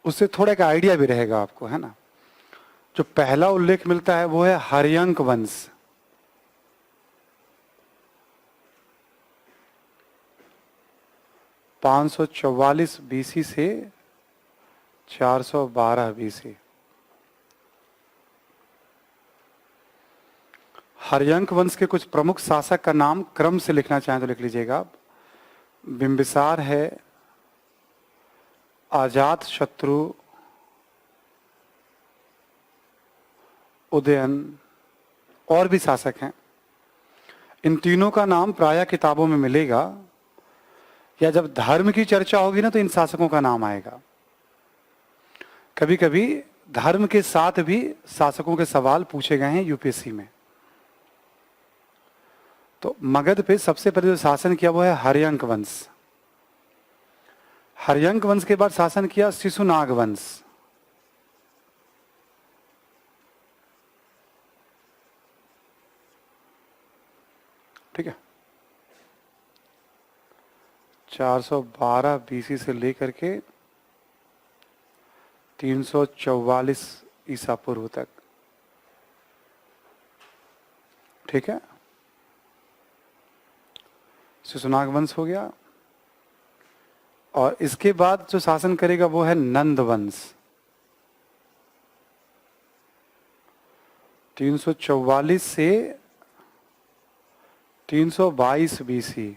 उससे थोड़ा एक आइडिया भी रहेगा आपको, है ना। जो पहला उल्लेख मिलता है वो है हर्यंक वंश। (544 बीसी से 412 बीसी। हर्यंक वंश के कुछ प्रमुख शासक का नाम क्रम से लिखना चाहें तो लिख लीजिएगा आप। बिंबिसार है, अजात शत्रु, उदयन, और भी शासक हैं। इन तीनों का नाम प्रायः किताबों में मिलेगा, या जब धर्म की चर्चा होगी ना तो इन शासकों का नाम आएगा। कभी कभी धर्म के साथ भी शासकों के सवाल पूछे गए हैं यूपीएससी में। तो मगध पे सबसे पहले जो शासन किया वो है हर्यंक वंश। हर्यंक वंश के बाद शासन किया शिशुनाग वंश। ठीक है, 412 बीसी से लेकर के 344 ईसा पूर्व तक। ठीक है, शिशुनाग वंश हो गया। और इसके बाद जो शासन करेगा वो है नंद वंश। 344 से 322 बीसी।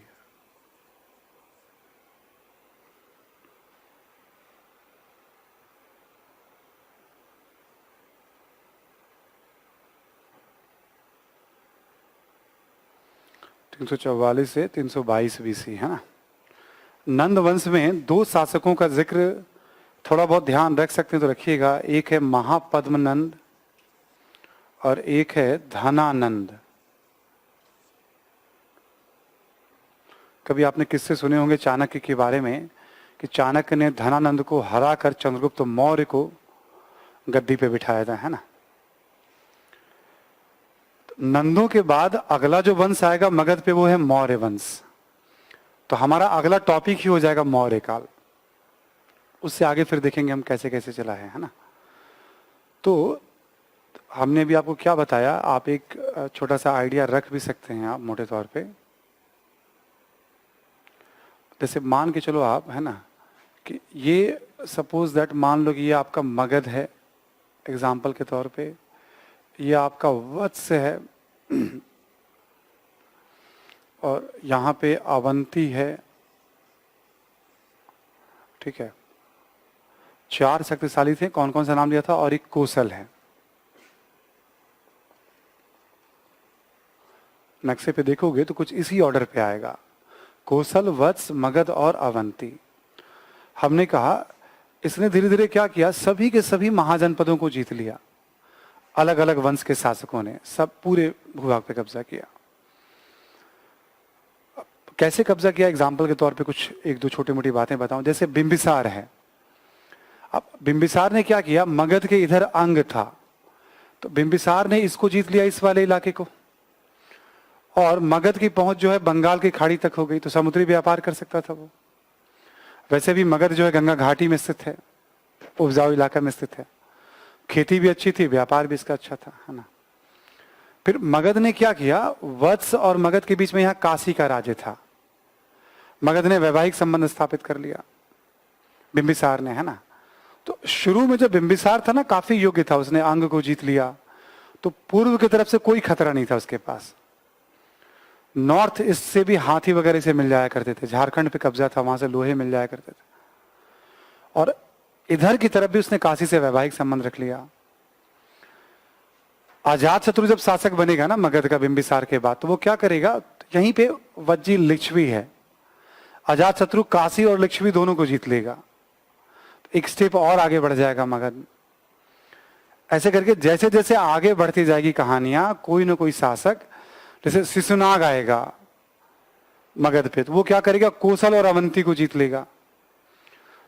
से 322 बीसी, है ना। नंद वंश में 2 शासकों का जिक्र थोड़ा बहुत ध्यान रख सकते हैं तो रखिएगा। एक है महापद्मनंद और एक है धनानंद। कभी आपने किस्से सुने होंगे चाणक्य के बारे में कि चाणक्य ने धनानंद को हराकर चंद्रगुप्त मौर्य को गद्दी पे बिठाया था, है ना। नंदों के बाद अगला जो वंश आएगा मगध पे वो है मौर्य वंश। तो हमारा अगला टॉपिक ही हो जाएगा मौर्य काल। उससे आगे फिर देखेंगे हम कैसे कैसे चला है ना। तो हमने भी आपको क्या बताया, आप एक छोटा सा आइडिया रख भी सकते हैं आप मोटे तौर पे। जैसे मान के चलो आप, है ना, कि ये सपोज दैट मान लो कि ये आपका मगध है एग्जाम्पल के तौर पे, ये आपका वत्स है और यहाँ पे अवंती है, ठीक है। 4 शक्तिशाली थे, कौन कौन सा नाम लिया था, और एक कौशल है। नक्शे पे देखोगे तो कुछ इसी ऑर्डर पे आएगा, कौशल, वत्स, मगध और अवंती। हमने कहा इसने धीरे धीरे क्या किया, सभी के सभी महाजनपदों को जीत लिया, अलग अलग वंश के शासकों ने सब पूरे भूभाग पे कब्जा किया। कैसे कब्जा किया, एग्जाम्पल के तौर पे कुछ एक दो छोटी मोटी बातें बताऊं। जैसे बिंबिसार है, अब बिंबिसार ने क्या किया, मगध के इधर अंग था तो बिंबिसार ने इसको जीत लिया, इस वाले इलाके को, और मगध की पहुंच जो है बंगाल की खाड़ी तक हो गई, तो समुद्री व्यापार कर सकता था वो। वैसे भी मगध जो है गंगा घाटी में स्थित है, उपजाऊ इलाका में स्थित है, खेती भी अच्छी थी, व्यापार भी इसका अच्छा था, है ना। फिर मगध ने क्या किया, वत्स और मगध के बीच में यहाँ काशी का राज्य था, मगध ने वैवाहिक संबंध स्थापित कर लिया बिंबिसार ने, है ना। तो शुरू में जो बिंबिसार था ना, काफी योग्य था, उसने अंग को जीत लिया, तो पूर्व की तरफ से कोई खतरा नहीं था उसके पास। नॉर्थ ईस्ट से भी हाथी वगैरह से मिल जाया करते थे, झारखंड पे कब्जा था, वहां से लोहे मिल जाया करते थे, और इधर की तरफ भी उसने काशी से वैवाहिक संबंध रख लिया। अजात शत्रु जब शासक बनेगा ना मगध का बिंबिसार के बाद, तो वो क्या करेगा, यहीं पे वज्जी लिच्छवी है, अजात शत्रु काशी और लिच्छवी दोनों को जीत लेगा, एक स्टेप और आगे बढ़ जाएगा मगध। ऐसे करके जैसे जैसे आगे बढ़ती जाएगी कहानियां, कोई ना कोई शासक, जैसे शिशुनाग आएगा मगध पे, तो वो क्या करेगा, कौशल और अवंती को जीत लेगा।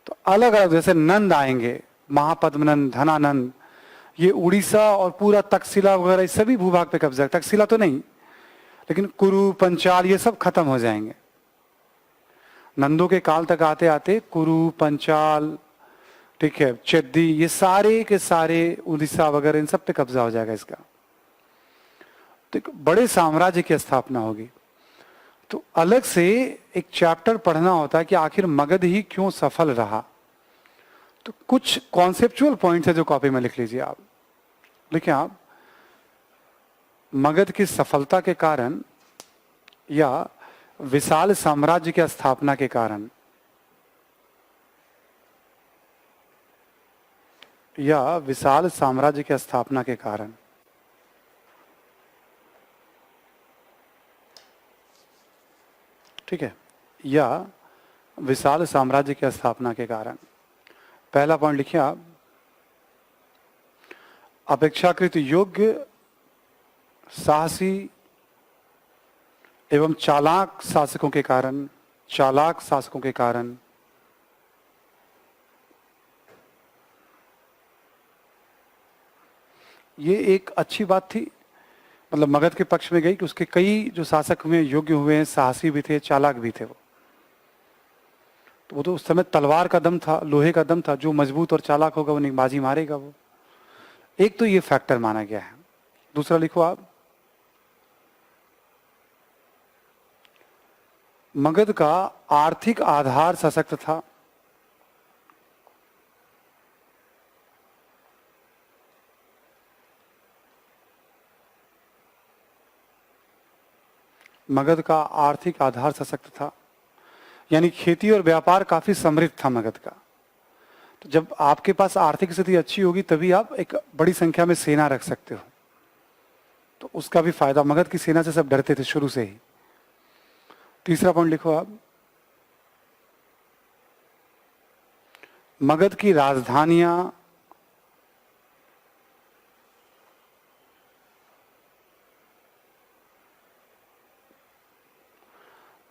तो अलग अलग, जैसे नंद आएंगे, महापद्मनंद, धनानंद, ये उड़ीसा और पूरा तक्षशिला वगैरह सभी भूभाग पे कब्जा, तक्षशिला तो नहीं लेकिन कुरु, पंचाल, ये सब खत्म हो जाएंगे। नंदों के काल तक आते आते कुरु, पंचाल, ठीक है, चेद्दी, ये सारे के सारे उड़ीसा वगैरह इन सब पे कब्जा हो जाएगा इसका, तो एक बड़े साम्राज्य की स्थापना होगी। तो अलग से एक चैप्टर पढ़ना होता है कि आखिर मगध ही क्यों सफल रहा। तो कुछ कॉन्सेप्चुअल पॉइंट्स है जो कॉपी में लिख लीजिए आप, लिखिए आप, मगध की सफलता के कारण या विशाल साम्राज्य की स्थापना के कारण या विशाल साम्राज्य की स्थापना के कारण, ठीक है, या विशाल साम्राज्य की स्थापना के कारण। पहला पॉइंट लिखिए आप, अपेक्षाकृत योग्य, साहसी एवं चालाक शासकों के कारण, चालाक शासकों के कारण ये एक अच्छी बात थी, मतलब मगध के पक्ष में गई कि उसके कई जो शासक हुए योग्य हुए हैं, साहसी भी थे, चालाक भी थे वो। तो वो तो उस समय तलवार का दम था, लोहे का दम था, जो मजबूत और चालाक होगा वो निबाजी मारेगा वो। एक तो ये फैक्टर माना गया है। दूसरा लिखो आप, मगध का आर्थिक आधार सशक्त था, मगध का आर्थिक आधार सशक्त था, यानी खेती और व्यापार काफी समृद्ध था मगध का। तो जब आपके पास आर्थिक स्थिति अच्छी होगी तभी आप एक बड़ी संख्या में सेना रख सकते हो, तो उसका भी फायदा, मगध की सेना से सब डरते थे शुरू से ही। तीसरा पॉइंट लिखो आप, मगध की राजधानियां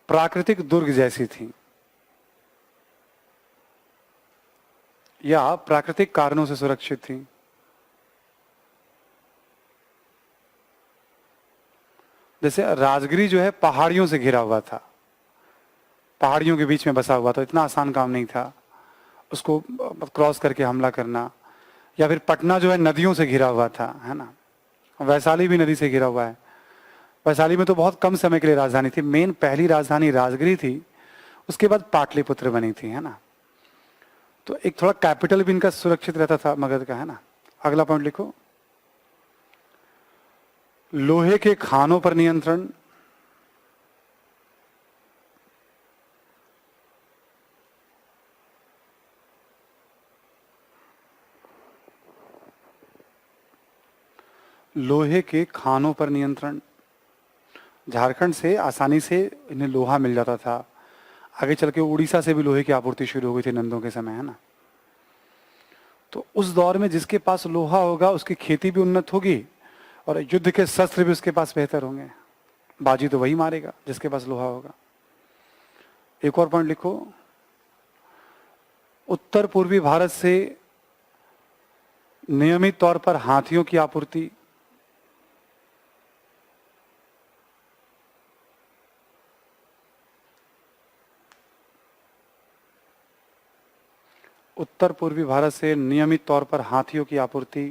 प्राकृतिक दुर्ग जैसी थी या प्राकृतिक कारणों से सुरक्षित थी। जैसे राजगिरी जो है पहाड़ियों से घिरा हुआ था, पहाड़ियों के बीच में बसा हुआ था, इतना आसान काम नहीं था उसको क्रॉस करके हमला करना, या फिर पटना जो है नदियों से घिरा हुआ था, है ना। वैशाली भी नदी से घिरा हुआ है। वैशाली में तो बहुत कम समय के लिए राजधानी थी, मेन पहली राजधानी राजगिरी थी, उसके बाद पाटलिपुत्र बनी थी, है ना। तो एक थोड़ा कैपिटल भी इनका सुरक्षित रहता था मगध का, है ना। अगला पॉइंट लिखो, लोहे के खानों पर नियंत्रण। लोहे के खानों पर नियंत्रण, झारखंड से आसानी से इन्हें लोहा मिल जाता था। आगे चल के उड़ीसा से भी लोहे की आपूर्ति शुरू हो गई थी नंदों के समय, है ना। तो उस दौर में जिसके पास लोहा होगा उसकी खेती भी उन्नत होगी और युद्ध के शस्त्र भी उसके पास बेहतर होंगे। बाजी तो वही मारेगा जिसके पास लोहा होगा। एक और पॉइंट लिखो, उत्तर पूर्वी भारत से नियमित तौर पर हाथियों की आपूर्ति। उत्तर पूर्वी भारत से नियमित तौर पर हाथियों की आपूर्ति।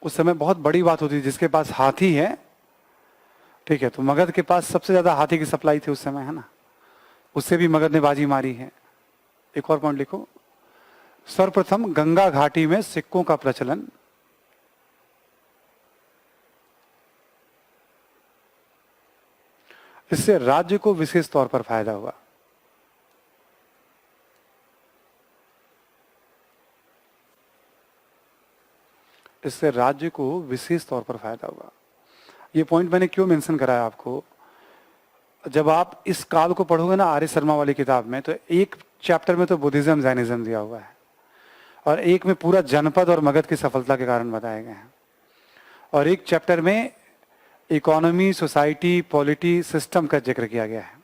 उस समय बहुत बड़ी बात होती थी, जिसके पास हाथी है, ठीक है, तो मगध के पास सबसे ज्यादा हाथी की सप्लाई थी उस समय, है ना। उससे भी मगध ने बाजी मारी है। एक और पॉइंट लिखो, सर्वप्रथम गंगा घाटी में सिक्कों का प्रचलन। इससे राज्य को विशेष तौर पर फायदा हुआ। इससे राज्य को विशेष तौर पर फायदा हुआ। ये पॉइंट मैंने क्यों मेंशन कराया आपको, जब आप इस काल को पढ़ोगे ना आर्य शर्मा वाली किताब में, तो एक चैप्टर में तो बुद्धिज्म जैनिज्म दिया हुआ है और एक में पूरा जनपद और मगध की सफलता के कारण बताए गए हैं, और एक चैप्टर में इकोनॉमी, सोसाइटी, पॉलिटी, सिस्टम का जिक्र किया गया है।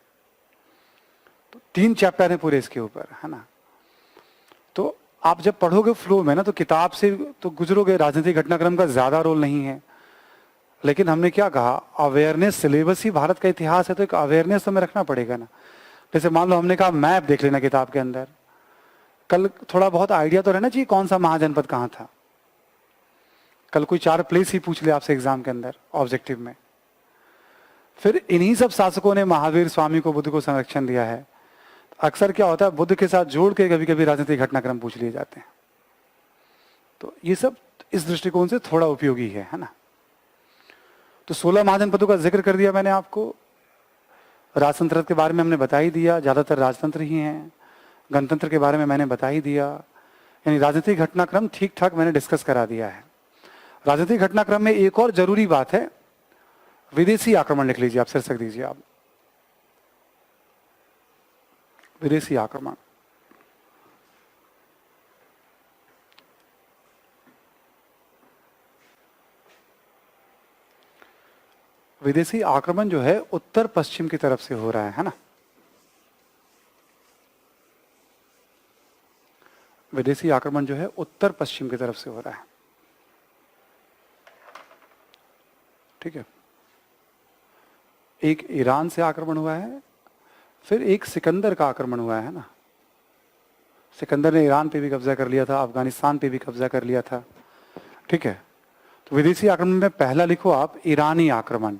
तो 3 चैप्टर है पूरे इसके ऊपर, है ना। तो आप जब पढ़ोगे फ्लो में ना, तो किताब से तो गुजरोगे, राजनीतिक घटनाक्रम का ज्यादा रोल नहीं है, लेकिन हमने क्या कहा, अवेयरनेस, सिलेबस ही भारत का इतिहास है, तो एक अवेयरनेस हमें रखना पड़ेगा ना। जैसे मान लो हमने कहा मैप देख लेना किताब के अंदर, कल थोड़ा बहुत आइडिया तो रहना चाहिए कौन सा महाजनपद कहाँ था। कल कोई 4 प्लेस ही पूछ ले आपसे एग्जाम के अंदर ऑब्जेक्टिव में। फिर इन्हीं सब शासकों ने महावीर स्वामी को, बुद्ध को संरक्षण दिया है। अक्सर क्या होता है, बुद्ध के साथ जोड़ के कभी कभी राजनीतिक घटनाक्रम पूछ लिए जाते हैं। तो ये सब इस दृष्टिकोण से थोड़ा उपयोगी है ना। तो 16 महाजनपदों का जिक्र कर दिया मैंने आपको। राजतंत्र के बारे में हमने बता ही दिया, ज्यादातर राजतंत्र ही हैं। गणतंत्र के बारे में मैंने बता ही दिया, यानी राजनीतिक घटनाक्रम ठीक ठाक मैंने डिस्कस करा दिया है। राजनीतिक घटनाक्रम में एक और जरूरी बात है, विदेशी आक्रमण लिख लीजिए आप, शीर्षक दीजिए आप, विदेशी आक्रमण। विदेशी आक्रमण जो है उत्तर पश्चिम की तरफ से हो रहा है ना। विदेशी आक्रमण जो है उत्तर पश्चिम की तरफ से हो रहा है, ठीक है। एक ईरान से आक्रमण हुआ है, फिर एक सिकंदर का आक्रमण हुआ है ना। सिकंदर ने ईरान पे भी कब्जा कर लिया था, अफगानिस्तान पे भी कब्जा कर लिया था, ठीक है। तो विदेशी आक्रमण में पहला लिखो आप, ईरानी आक्रमण।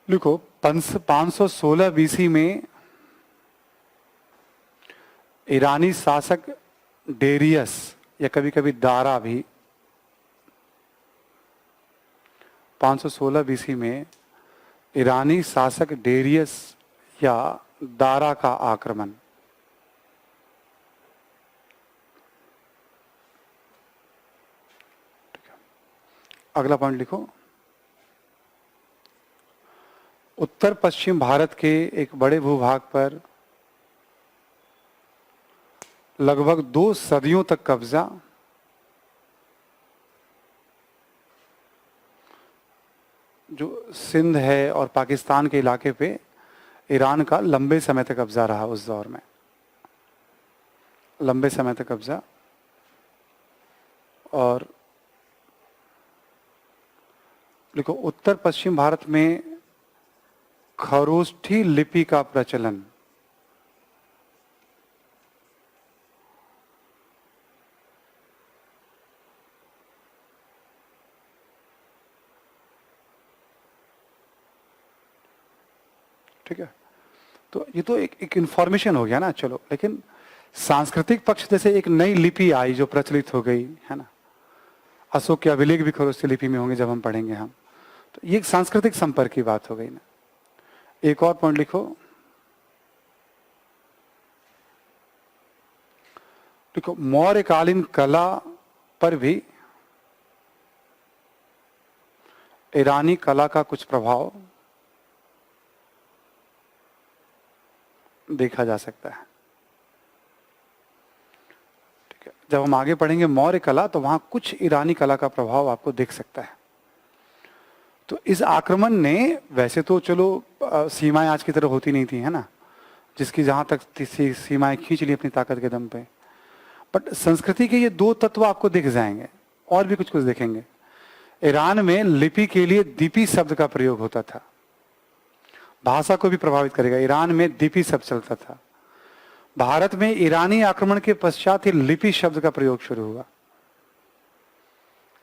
लिखो 516 बीसी में ईरानी शासक डेरियस, या कभी कभी दारा भी, 516 बीसी में ईरानी शासक डेरियस या दारा का आक्रमण। अगला पॉइंट लिखो, उत्तर पश्चिम भारत के एक बड़े भूभाग पर लगभग 2 सदियों तक कब्जा। जो सिंध है और पाकिस्तान के इलाके पे ईरान का लंबे समय तक कब्जा रहा उस दौर में। लंबे समय तक कब्जा। और देखो उत्तर पश्चिम भारत में खरोष्ठी लिपि का प्रचलन, ठीक है। तो ये तो एक इंफॉर्मेशन हो गया ना, चलो। लेकिन सांस्कृतिक पक्ष जैसे एक नई लिपि आई जो प्रचलित हो गई है ना, अशोक के अभिलेख भी खरोष्ठी लिपि में होंगे जब हम पढ़ेंगे हम, तो ये एक सांस्कृतिक संपर्क की बात हो गई ना। एक और पॉइंट लिखो, देखो मौर्यकालीन कला पर भी ईरानी कला का कुछ प्रभाव देखा जा सकता है, ठीक है। जब हम आगे पढ़ेंगे मौर्य कला तो वहां कुछ ईरानी कला का प्रभाव आपको दिख सकता है। तो इस आक्रमण ने, वैसे तो चलो सीमाएं आज की तरह होती नहीं थी है ना, जिसकी जहां तक सीमाएं खींच ली अपनी ताकत के दम पे, बट संस्कृति के ये दो तत्व आपको दिख जाएंगे, और भी कुछ कुछ देखेंगे। ईरान में लिपि के लिए दीपी शब्द का प्रयोग होता था, भाषा को भी प्रभावित करेगा। ईरान में दीपी शब्द चलता था। भारत में ईरानी आक्रमण के पश्चात ही लिपि शब्द का प्रयोग शुरू हुआ।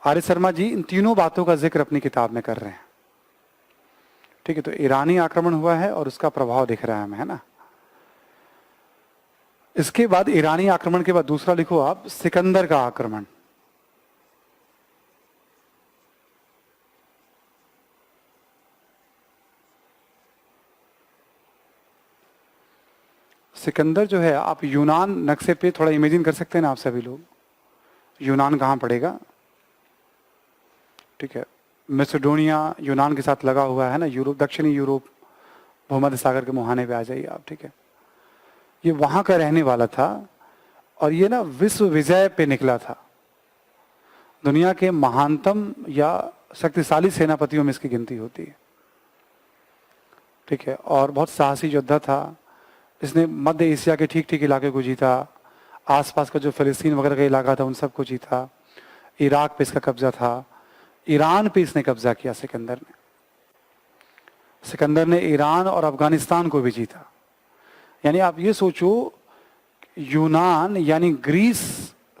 आर्य शर्मा जी इन तीनों बातों का जिक्र अपनी किताब में कर रहे हैं, ठीक है। तो ईरानी आक्रमण हुआ है और उसका प्रभाव दिख रहा है हमें, है ना। इसके बाद ईरानी आक्रमण के बाद दूसरा लिखो आप, सिकंदर का आक्रमण। सिकंदर जो है, आप यूनान नक्शे पे थोड़ा इमेजिन कर सकते हैं ना आप सभी लोग, यूनान कहाँ पड़ेगा, ठीक है। मैसेडोनिया यूनान के साथ लगा हुआ है ना, यूरोप, दक्षिणी यूरोप, भूमध्य सागर के मुहाने पे आ जाइए आप, ठीक है। ये वहां का रहने वाला था और ये ना विश्व विजय पे निकला था। दुनिया के महानतम या शक्तिशाली सेनापतियों में इसकी गिनती होती है, ठीक है। और बहुत साहसी योद्धा था। इसने मध्य एशिया के ठीक ठीक इलाके को जीता, आसपास का जो फिलिस्तीन वगैरह का इलाका था उन सबको जीता, इराक पे इसका कब्जा था, ईरान पे इसने कब्जा किया सिकंदर ने। सिकंदर ने ईरान और अफगानिस्तान को भी जीता। यानी आप ये सोचो, यूनान यानी ग्रीस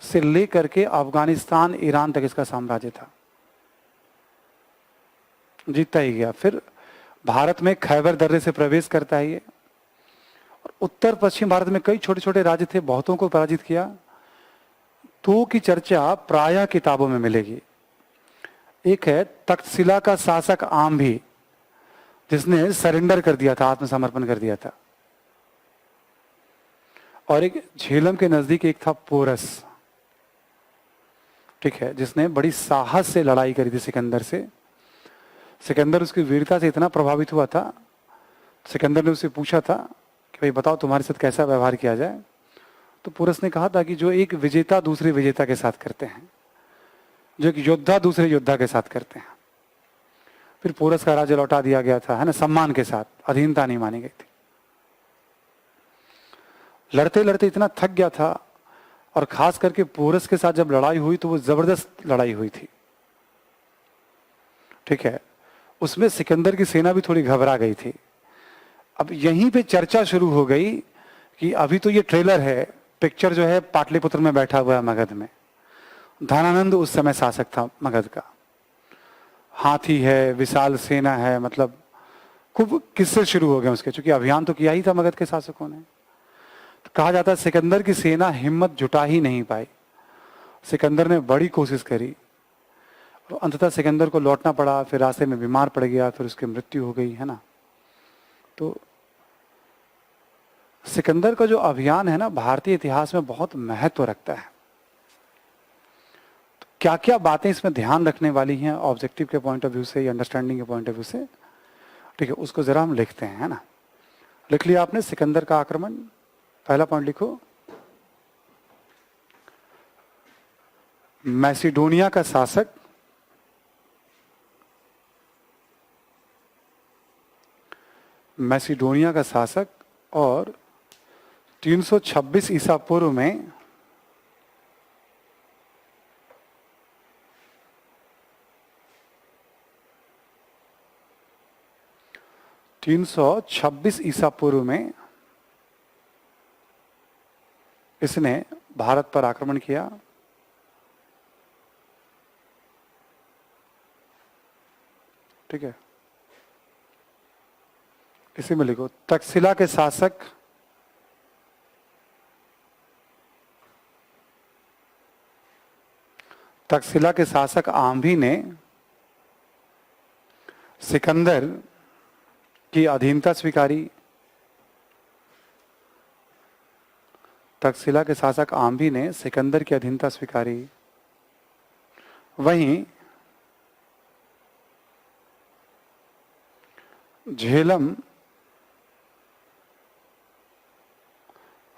से लेकर के अफगानिस्तान ईरान तक इसका साम्राज्य था, जीतता ही गया। फिर भारत में खैबर दर्रे से प्रवेश करता है ये, और उत्तर पश्चिम भारत में कई छोटे छोटे राज्य थे, बहुतों को पराजित किया। दो की चर्चा प्रायः किताबों में मिलेगी। एक है तक्षशिला का शासक आम्भी, जिसने सरेंडर कर दिया था, आत्मसमर्पण कर दिया था। और एक झेलम के नजदीक एक था पोरस, ठीक है, जिसने बड़ी साहस से लड़ाई करी थी सिकंदर से। सिकंदर उसकी वीरता से इतना प्रभावित हुआ था, सिकंदर ने उससे पूछा था कि भाई बताओ तुम्हारे साथ कैसा व्यवहार किया जाए। तो पोरस ने कहा था कि जो एक विजेता दूसरे विजेता के साथ करते हैं, जो एक योद्धा दूसरे योद्धा के साथ करते हैं। फिर पोरस का राज्य लौटा दिया गया था, है ना, सम्मान के साथ, अधीनता नहीं मानी गई थी। लड़ते लड़ते इतना थक गया था, और खास करके पोरस के साथ जब लड़ाई हुई तो वो जबरदस्त लड़ाई हुई थी, ठीक है। उसमें सिकंदर की सेना भी थोड़ी घबरा गई थी। अब यहीं पे चर्चा शुरू हो गई कि अभी तो ये ट्रेलर है, पिक्चर जो है पाटलिपुत्र में बैठा हुआ है मगध में। धनानंद उस समय शासक था मगध का, हाथी है, विशाल सेना है, मतलब खूब किस्से शुरू हो गए उसके, क्योंकि अभियान तो किया ही था मगध के शासकों ने। तो कहा जाता है सिकंदर की सेना हिम्मत जुटा ही नहीं पाई। सिकंदर ने बड़ी कोशिश करी, तो अंततः सिकंदर को लौटना पड़ा, फिर रास्ते में बीमार पड़ गया, फिर उसकी मृत्यु हो गई, है ना। तो सिकंदर का जो अभियान है ना, भारतीय इतिहास में बहुत महत्व रखता है। तो क्या क्या बातें इसमें ध्यान रखने वाली हैं ऑब्जेक्टिव के पॉइंट ऑफ व्यू से या अंडरस्टैंडिंग के पॉइंट ऑफ व्यू से, ठीक है, उसको जरा हम लिखते हैं, है ना। लिख लिया आपने सिकंदर का आक्रमण। पहला पॉइंट लिखो, मैसिडोनिया का शासक और 326 ईसा पूर्व में 326 ईसा पूर्व में इसने भारत पर आक्रमण किया। ठीक है, इसी में लिखो, तक्षशिला के शासक आम्भी ने सिकंदर की अधीनता स्वीकारी। तक्षशिला के शासक आम्भी ने सिकंदर की अधीनता स्वीकारी। वहीं झेलम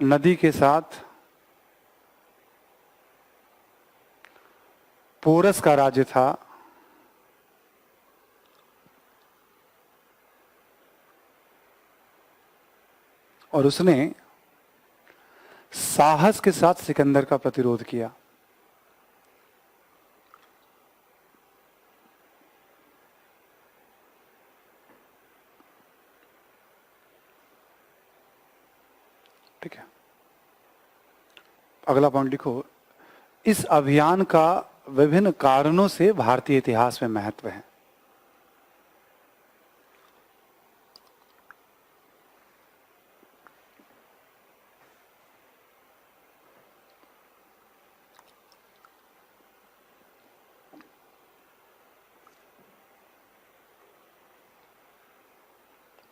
नदी के साथ पोरस का राज्य था। और उसने साहस के साथ सिकंदर का प्रतिरोध किया। ठीक है, अगला पॉइंट लिखो, इस अभियान का विभिन्न कारणों से भारतीय इतिहास में महत्व है।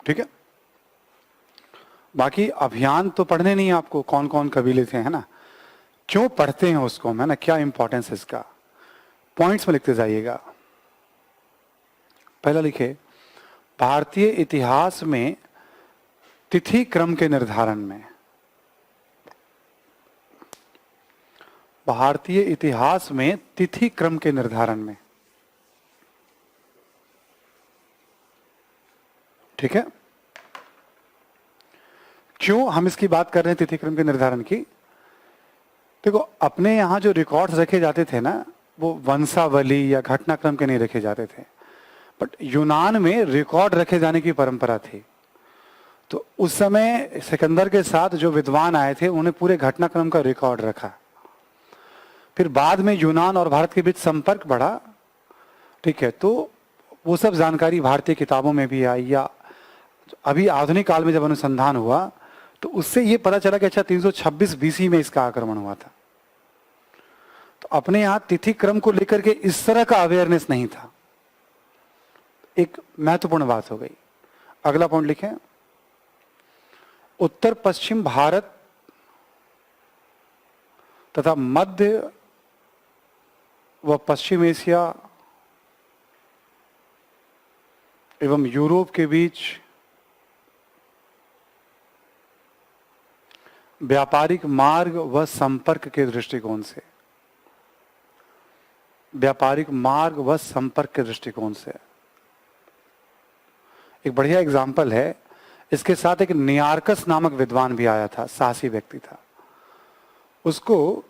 ठीक है, बाकी अभियान तो पढ़ने नहीं आपको, कौन कौन कबीले थे, है ना, क्यों पढ़ते हैं उसको, है ना, क्या इंपॉर्टेंस है इसका, पॉइंट्स में लिखते जाइएगा। पहला लिखे, भारतीय इतिहास में तिथि क्रम के निर्धारण में, भारतीय इतिहास में तिथि क्रम के निर्धारण में। ठीक है, क्यों हम इसकी बात कर रहे हैं तिथि क्रम के निर्धारण की? देखो, अपने यहां जो रिकॉर्ड्स रखे जाते थे ना, वो वंशावली या घटनाक्रम के नहीं रखे जाते थे, बट यूनान में रिकॉर्ड रखे जाने की परंपरा थी। तो उस समय सिकंदर के साथ जो विद्वान आए थे, उन्होंने पूरे घटनाक्रम का रिकॉर्ड रखा। फिर बाद में यूनान और भारत के बीच संपर्क बढ़ा। ठीक है, तो वो सब जानकारी भारतीय किताबों में भी आई, या अभी आधुनिक काल में जब अनुसंधान हुआ तो उससे ये पता चला कि अच्छा 326 बीसी में इसका आक्रमण हुआ था। तो अपने यहां तिथि क्रम को लेकर के इस तरह का अवेयरनेस नहीं था, एक महत्वपूर्ण बात हो गई। अगला पॉइंट लिखें, उत्तर पश्चिम भारत तथा मध्य व पश्चिम एशिया एवं यूरोप के बीच व्यापारिक मार्ग व संपर्क के दृष्टिकोण से, व्यापारिक मार्ग व संपर्क के दृष्टिकोण से एक बढ़िया एग्जाम्पल है। इसके साथ एक नियार्कस नामक विद्वान भी आया था, साहसी व्यक्ति था। उसको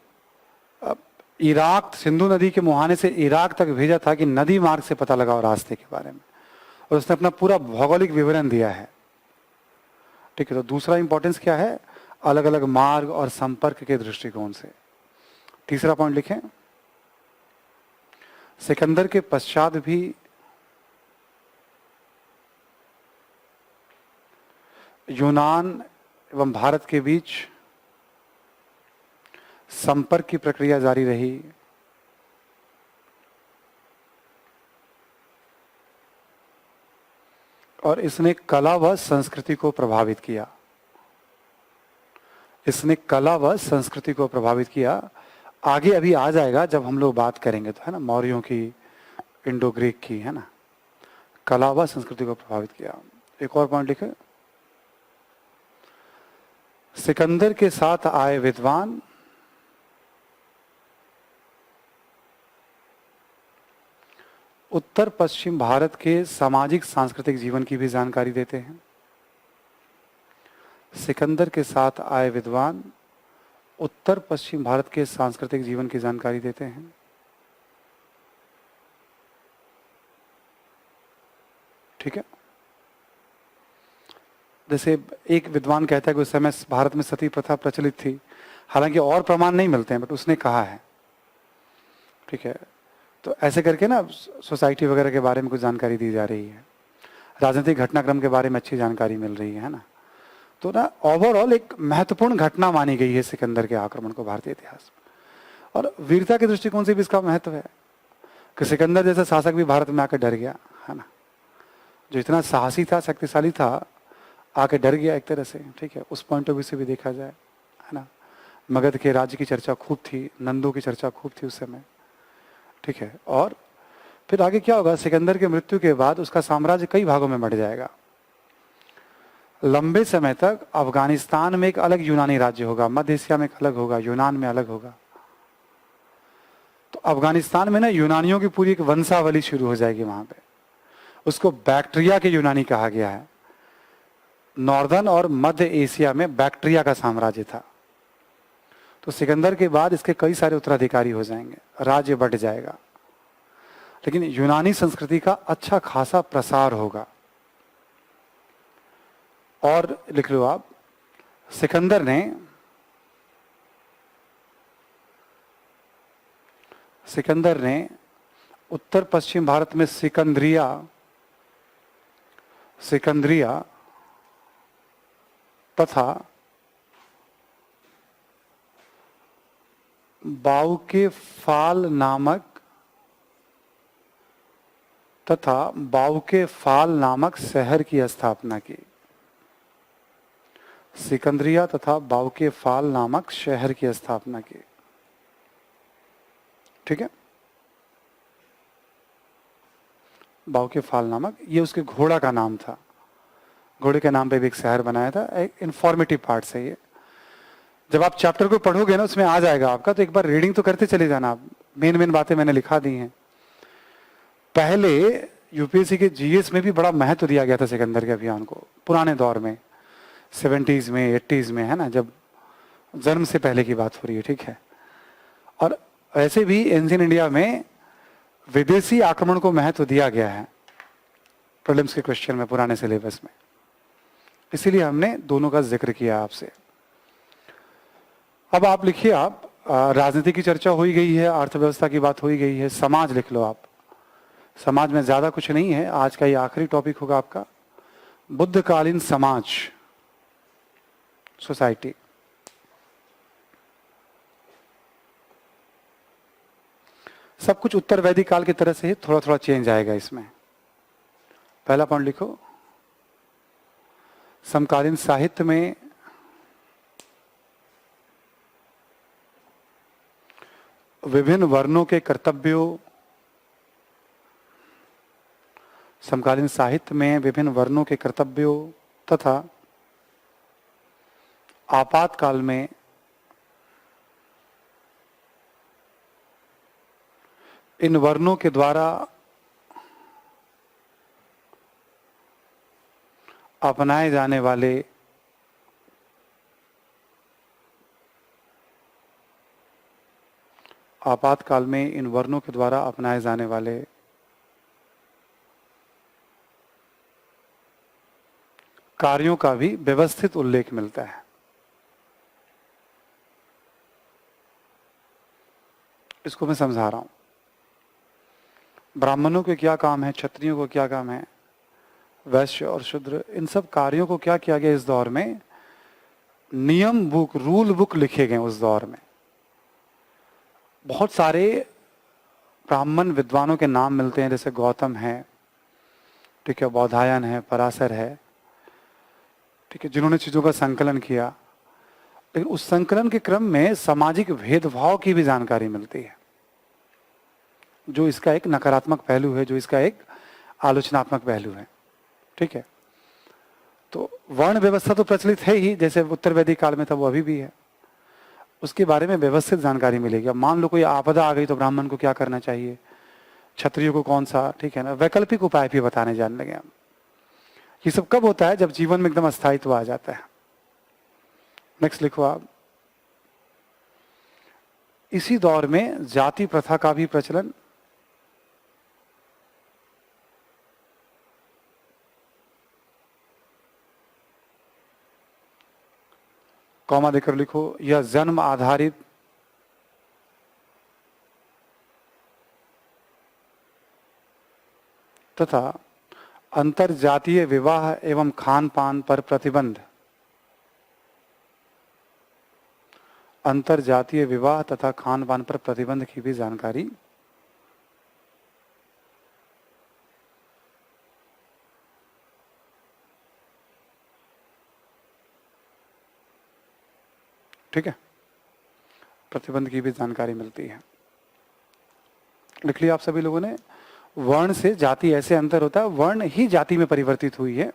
इराक, सिंधु नदी के मुहाने से इराक तक भेजा था कि नदी मार्ग से पता लगाओ रास्ते के बारे में, और उसने अपना पूरा भौगोलिक विवरण दिया है। ठीक है, तो दूसरा इंपॉर्टेंस क्या है, अलग अलग मार्ग और संपर्क के दृष्टिकोण से। तीसरा पॉइंट लिखें, सिकंदर के पश्चात भी यूनान एवं भारत के बीच संपर्क की प्रक्रिया जारी रही। और इसने कला व संस्कृति को प्रभावित किया। इसने कला व संस्कृति को प्रभावित किया। आगे अभी आ जाएगा जब हम लोग बात करेंगे तो, है ना, मौर्यों की, इंडो ग्रीक की, है ना, कला व संस्कृति को प्रभावित किया। एक और पॉइंट लिखे, सिकंदर के साथ आए विद्वान उत्तर पश्चिम भारत के सामाजिक सांस्कृतिक जीवन की भी जानकारी देते हैं। सिकंदर के साथ आए विद्वान उत्तर पश्चिम भारत के सांस्कृतिक जीवन की जानकारी देते हैं। ठीक है, जैसे एक विद्वान कहता है कि उस समय भारत में सती प्रथा प्रचलित थी, हालांकि और प्रमाण नहीं मिलते हैं, बट उसने कहा है, ठीक है। तो ऐसे करके ना सोसाइटी वगैरह के बारे में कुछ जानकारी दी जा रही है, राजनीतिक घटनाक्रम के बारे में अच्छी जानकारी मिल रही है ना। तो ना ओवरऑल एक महत्वपूर्ण घटना मानी गई है सिकंदर के आक्रमण को भारतीय इतिहास में, और वीरता के दृष्टिकोण से भी इसका महत्व है कि सिकंदर जैसा शासक भी भारत में आकर डर गया, है ना। जो इतना साहसी था, शक्तिशाली था, आके डर गया एक तरह से, ठीक है। उस पॉइंट ऑफ व्यू से भी देखा जाए, है ना। मगध के राज्य की चर्चा खूब थी, नंदों की चर्चा खूब थी उस समय, ठीक है। और फिर आगे क्या होगा, सिकंदर के मृत्यु के बाद उसका साम्राज्य कई भागों में बंट जाएगा। लंबे समय तक अफगानिस्तान में एक अलग यूनानी राज्य होगा, मध्य एशिया में एक अलग होगा, यूनान में अलग होगा। तो अफगानिस्तान में ना यूनानियों की पूरी एक वंशावली शुरू हो जाएगी वहां पे। उसको बैक्ट्रिया के यूनानी कहा गया है। नॉर्दर्न और मध्य एशिया में बैक्ट्रिया का साम्राज्य था। तो सिकंदर के बाद इसके कई सारे उत्तराधिकारी हो जाएंगे, राज्य बढ़ जाएगा, लेकिन यूनानी संस्कृति का अच्छा खासा प्रसार होगा। और लिख लो आप, सिकंदर ने उत्तर पश्चिम भारत में सिकंदरिया तथा बाउके फाल नामक शहर की स्थापना की। सिकंदरिया तथा बाउके फाल नामक शहर की स्थापना की, ठीक है। बाउके फाल नामक, ये उसके घोड़ा का नाम था, घोड़े के नाम पे भी एक शहर बनाया था। एक इंफॉर्मेटिव पार्ट से ये, जब आप चैप्टर को पढ़ोगे ना उसमें आ जाएगा आपका, तो एक बार रीडिंग तो करते चले जाना आप। मेन बातें मैंने लिखा दी हैं। पहले यूपीएससी के जीएस में भी बड़ा महत्व दिया गया था सिकंदर के अभियान को, पुराने दौर में, 70s में 80s में, है ना, जब जन्म से पहले की बात हो रही है, ठीक है। और ऐसे भी एंशिएंट इंडिया में विदेशी आक्रमण को महत्व दिया गया है प्रीलिम्स के क्वेश्चन में, पुराने सिलेबस में। इसीलिए हमने दोनों का जिक्र किया आपसे। अब आप लिखिए, आप राजनीति की चर्चा हो ही गई है, अर्थव्यवस्था की बात हो ही गई है, समाज लिख लो आप। समाज में ज्यादा कुछ नहीं है, आज का ये आखिरी टॉपिक होगा आपका, बुद्धकालीन समाज, सोसाइटी। सब कुछ उत्तर वैदिक काल की तरह से ही थोड़ा थोड़ा चेंज आएगा इसमें। पहला पॉइंट लिखो, समकालीन साहित्य में विभिन्न वर्णों के कर्तव्यों, समकालीन साहित्य में विभिन्न वर्णों के कर्तव्यों तथा आपातकाल में इन वर्णों के द्वारा अपनाए जाने वाले आपातकाल में इन वर्णों के द्वारा अपनाए जाने वाले कार्यों का भी व्यवस्थित उल्लेख मिलता है। इसको मैं समझा रहा हूं। ब्राह्मणों के क्या काम है, क्षत्रियों को क्या काम है, वैश्य और शूद्र, इन सब कार्यों को क्या किया गया इस दौर में, नियम बुक, रूल बुक लिखे गए उस दौर में। बहुत सारे ब्राह्मण विद्वानों के नाम मिलते हैं, जैसे गौतम है, ठीक है, बौधायन है, पराशर है, ठीक है, जिन्होंने चीजों का संकलन किया। लेकिन उस संकलन के क्रम में सामाजिक भेदभाव की भी जानकारी मिलती है, जो इसका एक नकारात्मक पहलू है, जो इसका एक आलोचनात्मक पहलू है, ठीक है। तो वर्ण व्यवस्था तो प्रचलित है ही, जैसे उत्तर वैदिक काल में था, वो अभी भी है। उसके बारे में व्यवस्थित जानकारी मिलेगी। अब मान लो कोई आपदा आ गई तो ब्राह्मण को क्या करना चाहिए, क्षत्रियो को कौन सा, ठीक है ना, वैकल्पिक उपाय भी बताने जान लगे हम। ये सब कब होता है, जब जीवन में एकदम अस्थायित्व आ जाता है। नेक्स्ट लिखो आप, इसी दौर में जाति प्रथा का भी प्रचलन, कॉमा देकर लिखो, यह जन्म आधारित तथा अंतर जातीय विवाह एवं खान पान पर प्रतिबंध, अंतर जातीय विवाह तथा खान पान पर प्रतिबंध की भी जानकारी ठीक है, प्रतिबंध की भी जानकारी मिलती है। लिख लिया आप सभी लोगों ने। वर्ण से जाति ऐसे अंतर होता है, वर्ण ही जाति में परिवर्तित हुई है,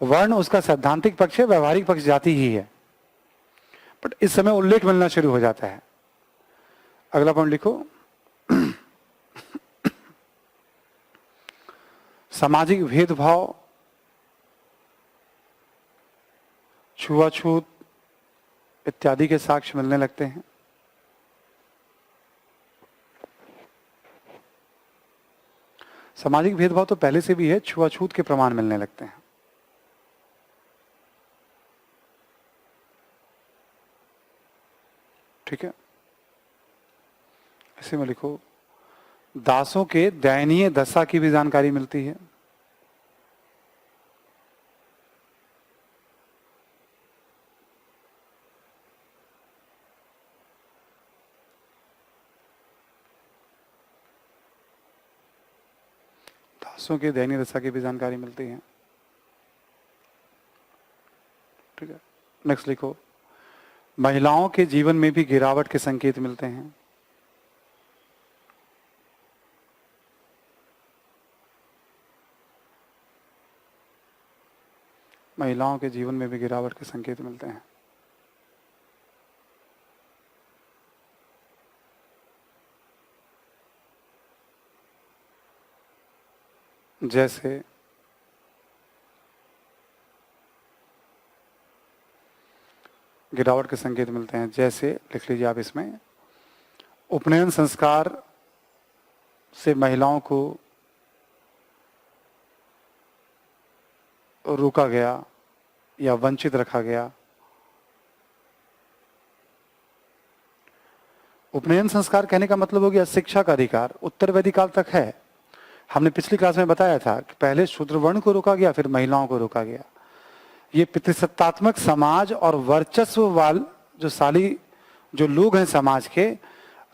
वर्ण उसका सैद्धांतिक पक्ष है, व्यवहारिक पक्ष जाति ही है, बट इस समय उल्लेख मिलना शुरू हो जाता है। अगला पॉइंट लिखो, सामाजिक भेदभाव, छुआछूत इत्यादि के साक्ष्य मिलने लगते हैं। सामाजिक भेदभाव तो पहले से भी है, छुआछूत के प्रमाण मिलने लगते हैं। ठीक है, इसी में लिखो, दासों के दयनीय दशा की भी जानकारी मिलती है। दासों के दयनीय दशा की भी जानकारी मिलती है। ठीक है, नेक्स्ट लिखो, महिलाओं के जीवन में भी गिरावट के संकेत मिलते हैं। महिलाओं के जीवन में भी गिरावट के संकेत मिलते हैं। जैसे गिरावट के संकेत मिलते हैं, जैसे लिख लीजिए आप इसमें, उपनयन संस्कार से महिलाओं को रोका गया या वंचित रखा गया। उपनयन संस्कार कहने का मतलब हो गया शिक्षा का अधिकार, उत्तर वैदिक काल तक है। हमने पिछली क्लास में बताया था कि पहले शूद्र वर्ण को रोका गया, फिर महिलाओं को रोका गया। ये पितृसत्तात्मक समाज और वर्चस्व वाल जो लोग हैं समाज के,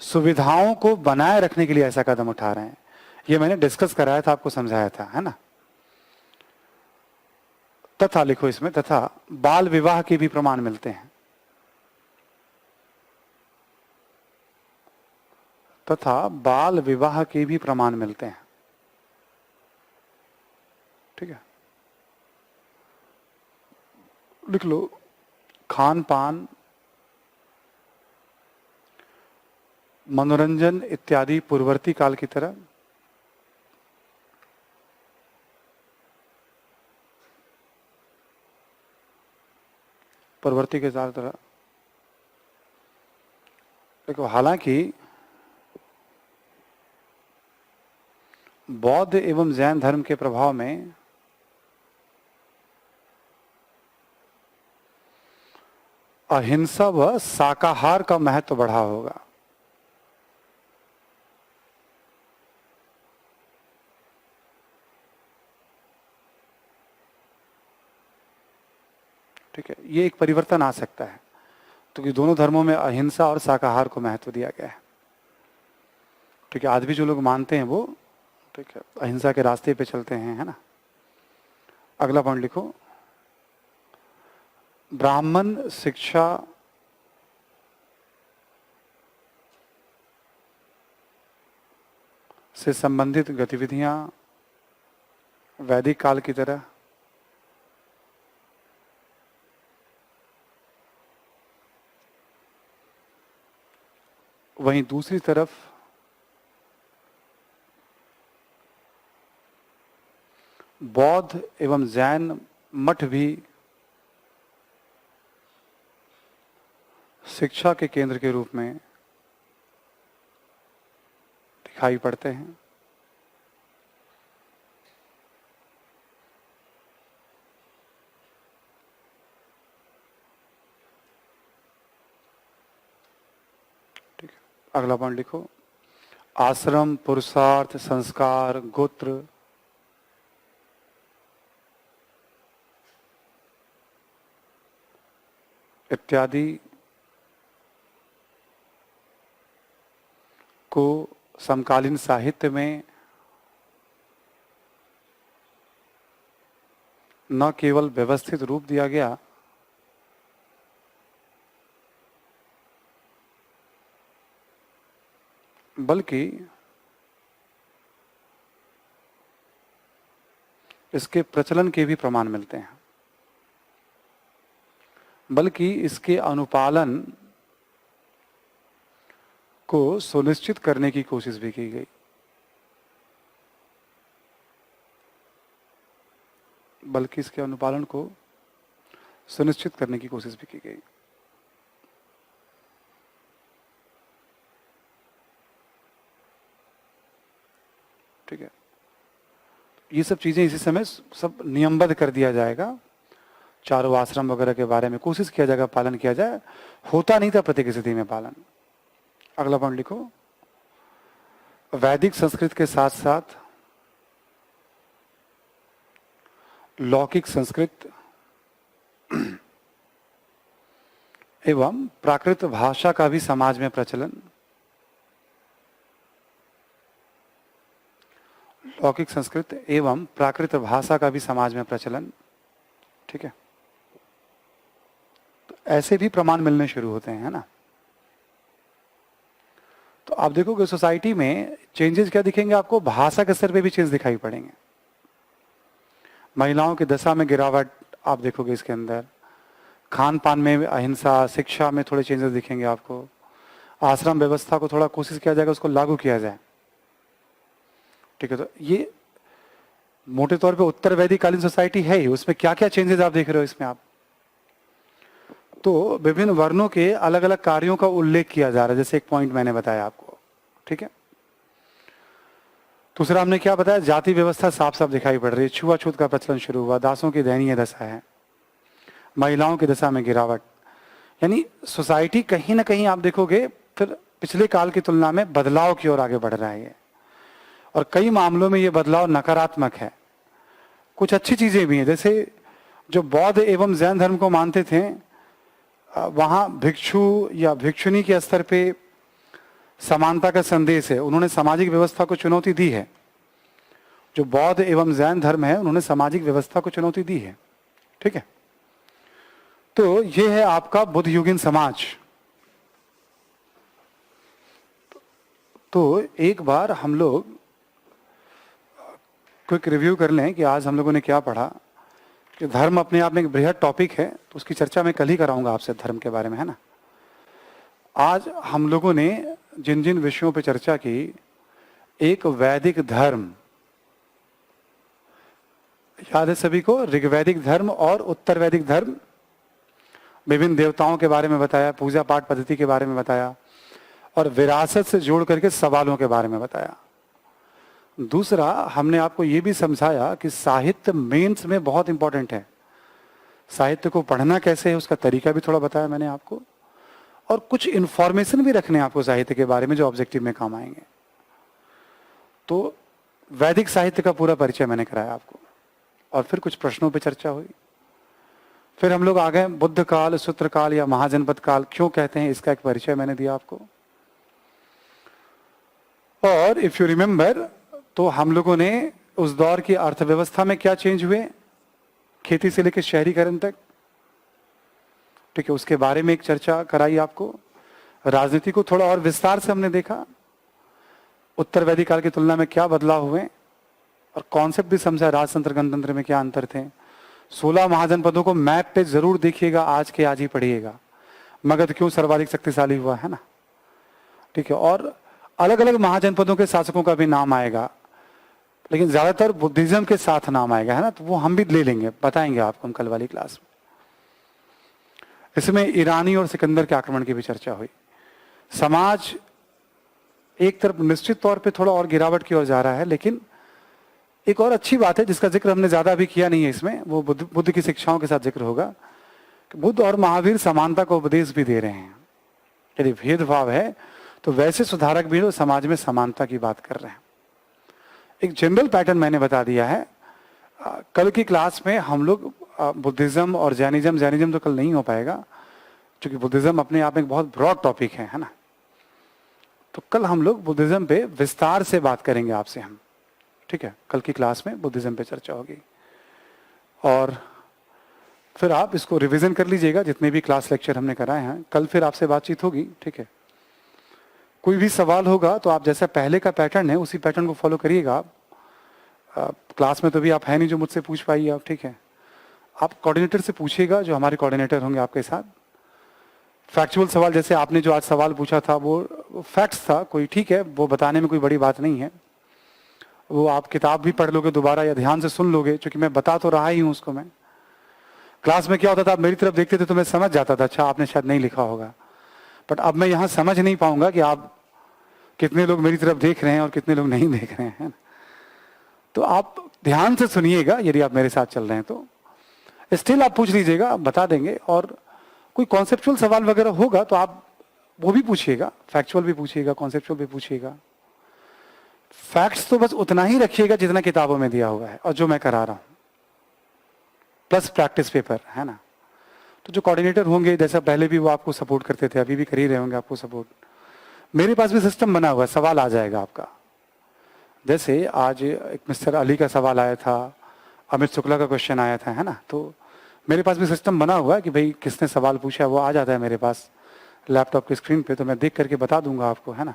सुविधाओं को बनाए रखने के लिए ऐसा कदम उठा रहे हैं। ये मैंने डिस्कस कराया था, आपको समझाया था, है ना। तथा लिखो इसमें, तथा बाल विवाह के भी प्रमाण मिलते हैं। तथा बाल विवाह के भी प्रमाण मिलते हैं। ठीक है, लिख लो, खान पान, मनोरंजन इत्यादि पूर्ववर्ती काल की तरह पूर्ववर्ती के तरह देखो, हालांकि बौद्ध एवं जैन धर्म के प्रभाव में अहिंसा व शाकाहार का महत्व बढ़ा होगा। ठीक है, ये एक परिवर्तन आ सकता है, क्योंकि दोनों धर्मों में अहिंसा और शाकाहार को महत्व दिया गया है। ठीक है, आज भी जो लोग मानते हैं वो, ठीक है, अहिंसा के रास्ते पे चलते हैं, है ना। अगला पॉइंट लिखो, ब्राह्मण शिक्षा से संबंधित गतिविधियां वैदिक काल की तरह वहीं दूसरी तरफ बौद्ध एवं जैन मठ भी शिक्षा के केंद्र के रूप में दिखाई पड़ते हैं। अगला पॉइंट लिखो, आश्रम, पुरुषार्थ, संस्कार, गोत्र, इत्यादि को समकालीन साहित्य में न केवल व्यवस्थित रूप दिया गया, बल्कि इसके प्रचलन के भी प्रमाण मिलते हैं, बल्कि इसके अनुपालन को सुनिश्चित करने की कोशिश भी की गई, बल्कि इसके अनुपालन को सुनिश्चित करने की कोशिश भी की गई। ठीक है, ये सब चीजें इसी समय सब नियमबद्ध कर दिया जाएगा, चारों आश्रम वगैरह के बारे में कोशिश किया जाएगा, पालन किया जाए। होता नहीं था प्रत्येक स्थिति में पालन। अगला पॉइंट लिखो, वैदिक संस्कृत के साथ साथ लौकिक संस्कृत एवं प्राकृत भाषा का भी समाज में प्रचलन, लौकिक संस्कृत एवं प्राकृत भाषा का भी समाज में प्रचलन। ठीक है, तो ऐसे भी प्रमाण मिलने शुरू होते हैं, है ना। तो आप देखोगे सोसाइटी में चेंजेस क्या दिखेंगे आपको, भाषा के स्तर पे भी चेंज दिखाई पड़ेंगे। महिलाओं की दशा में गिरावट आप देखोगे इसके अंदर, खान पान में अहिंसा, शिक्षा में थोड़े चेंजेस दिखेंगे आपको, आश्रम व्यवस्था को थोड़ा कोशिश किया जाएगा उसको लागू किया जाए। ठीक है, तो ये मोटे तौर पे उत्तर वैदिक कालीन सोसाइटी है ही, उसमें क्या क्या चेंजेस आप देख रहे हो इसमें आप, तो विभिन्न वर्णों के अलग अलग कार्यों का उल्लेख किया जा रहा है, जैसे एक पॉइंट मैंने बताया आपको। ठीक है, दूसरा हमने क्या बताया, जाति व्यवस्था साफ साफ दिखाई पड़ रही है, छुआछूत का प्रचलन शुरू हुआ, दासों की दयनीय दशा है, महिलाओं की दशा में गिरावट, यानी सोसाइटी कहीं ना कहीं आप देखोगे फिर पिछले काल की तुलना में बदलाव की ओर आगे बढ़ रहा है, और कई मामलों में ये बदलाव नकारात्मक है। कुछ अच्छी चीजें भी हैं, जैसे जो बौद्ध एवं जैन धर्म को मानते थे, वहां भिक्षु या भिक्षुनी के स्तर पे समानता का संदेश है, उन्होंने सामाजिक व्यवस्था को चुनौती दी है। जो बौद्ध एवं जैन धर्म है उन्होंने सामाजिक व्यवस्था को चुनौती दी है। ठीक है, तो ये है आपका बुद्ध युगीन समाज। तो एक बार हम लोग क्विक रिव्यू कर लें कि आज हम लोगों ने क्या पढ़ा, कि धर्म अपने आप में एक बृहद टॉपिक है, तो उसकी चर्चा मैं कल ही कराऊंगा आपसे धर्म के बारे में, है ना। आज हम लोगों ने जिन जिन विषयों पर चर्चा की, एक वैदिक धर्म, याद है सभी को, ऋग्वैदिक धर्म और उत्तर वैदिक धर्म, विभिन्न देवताओं के बारे में बताया, पूजा पाठ पद्धति के बारे में बताया, और विरासत से जोड़ करके सवालों के बारे में बताया। दूसरा, हमने आपको ये भी समझाया कि साहित्य मेंस में बहुत इंपॉर्टेंट है, साहित्य को पढ़ना कैसे है उसका तरीका भी थोड़ा बताया मैंने आपको, और कुछ इंफॉर्मेशन भी रखने हैं आपको साहित्य के बारे में जो ऑब्जेक्टिव में काम आएंगे। तो वैदिक साहित्य का पूरा परिचय मैंने कराया आपको, और फिर कुछ प्रश्नों पर चर्चा हुई। फिर हम लोग आ गए बुद्ध काल, सूत्र काल या महाजनपद काल क्यों कहते हैं, इसका एक परिचय मैंने दिया आपको। और इफ यू रिमेंबर, तो हम लोगों ने उस दौर की अर्थव्यवस्था में क्या चेंज हुए, खेती से लेकर शहरीकरण तक, ठीक है, उसके बारे में एक चर्चा कराई आपको। राजनीति को थोड़ा और विस्तार से हमने देखा, उत्तर वैदिक काल की तुलना में क्या बदलाव हुए, और कॉन्सेप्ट भी समझा, राजतंत्र गणतंत्र में क्या अंतर थे। 16 महाजनपदों को मैप पे जरूर देखिएगा, आज के आज ही पढ़िएगा, मगध क्यों सर्वाधिक शक्तिशाली हुआ, है ना। ठीक है, और अलग अलग महाजनपदों के शासकों का भी नाम आएगा, लेकिन ज्यादातर बुद्धिज्म के साथ नाम आएगा, है ना, तो वो हम भी ले लेंगे, बताएंगे आपको हम कल वाली क्लास में। इसमें ईरानी और सिकंदर के आक्रमण की भी चर्चा हुई। समाज एक तरफ निश्चित तौर पे थोड़ा और गिरावट की ओर जा रहा है, लेकिन एक और अच्छी बात है जिसका जिक्र हमने ज्यादा भी किया नहीं है इसमें, वो बुद्ध की शिक्षाओं के साथ जिक्र होगा कि बुद्ध और महावीर समानता का उपदेश भी दे रहे हैं। यदि भेदभाव है तो वैसे सुधारक भी समाज में समानता की बात कर रहे हैं। एक जनरल पैटर्न मैंने बता दिया है। कल की क्लास में हम लोग बुद्धिज्म और जैनिज्म तो कल नहीं हो पाएगा, क्योंकि बुद्धिज्म अपने आप में एक बहुत ब्रॉड टॉपिक है ना। तो कल हम लोग बुद्धिज्म पे विस्तार से बात करेंगे आपसे हम, ठीक है। कल की क्लास में बुद्धिज्म पे चर्चा होगी और फिर आप इसको रिवीजन कर लीजिएगा, जितने भी क्लास लेक्चर हमने कराए हैं। कल फिर आपसे बातचीत होगी, ठीक है। कोई भी सवाल होगा तो आप जैसा पहले का पैटर्न है उसी पैटर्न को फॉलो करिएगा। आप क्लास में तो भी आप है नहीं जो मुझसे पूछ पाइए आप, ठीक है। आप कोऑर्डिनेटर से पूछिएगा, जो हमारे कोऑर्डिनेटर होंगे आपके साथ। फैक्चुअल सवाल जैसे आपने जो आज सवाल पूछा था वो फैक्ट्स था, कोई ठीक है, वो बताने में कोई बड़ी बात नहीं है। वो आप किताब भी पढ़ लोगे दोबारा या ध्यान से सुन लोगे, क्योंकि मैं बता तो रहा ही हूँ उसको। मैं क्लास में क्या होता था, आप मेरी तरफ देखते थे तो मैं समझ जाता था, अच्छा आपने शायद नहीं लिखा होगा। बट अब मैं यहाँ समझ नहीं पाऊंगा कि आप कितने लोग मेरी तरफ देख रहे हैं और कितने लोग नहीं देख रहे हैं। तो आप ध्यान से सुनिएगा, यदि आप मेरे साथ चल रहे हैं तो स्टिल आप पूछ लीजिएगा, आप बता देंगे। और कोई कॉन्सेप्चुअल सवाल वगैरह होगा तो आप वो भी पूछिएगा, फैक्चुअल भी पूछिएगा, कॉन्सेप्चुअल भी पूछिएगा। फैक्ट्स तो बस उतना ही रखिएगा जितना किताबों में दिया हुआ है और जो मैं करा रहा हूं, प्लस प्रैक्टिस पेपर, है ना। तो जो कोऑर्डिनेटर होंगे, जैसा पहले भी वो आपको सपोर्ट करते थे, अभी भी कर ही रहे होंगे आपको सपोर्ट। मेरे पास भी सिस्टम बना हुआ है, सवाल आ जाएगा आपका। जैसे आज एक मिस्टर अली का सवाल आया था, अमित शुक्ला का क्वेश्चन आया था, है ना। तो मेरे पास भी सिस्टम बना हुआ है कि भाई किसने सवाल पूछा है, वो आ जाता है मेरे पास लैपटॉप की स्क्रीन पे, तो मैं देख करके बता दूंगा आपको, है ना।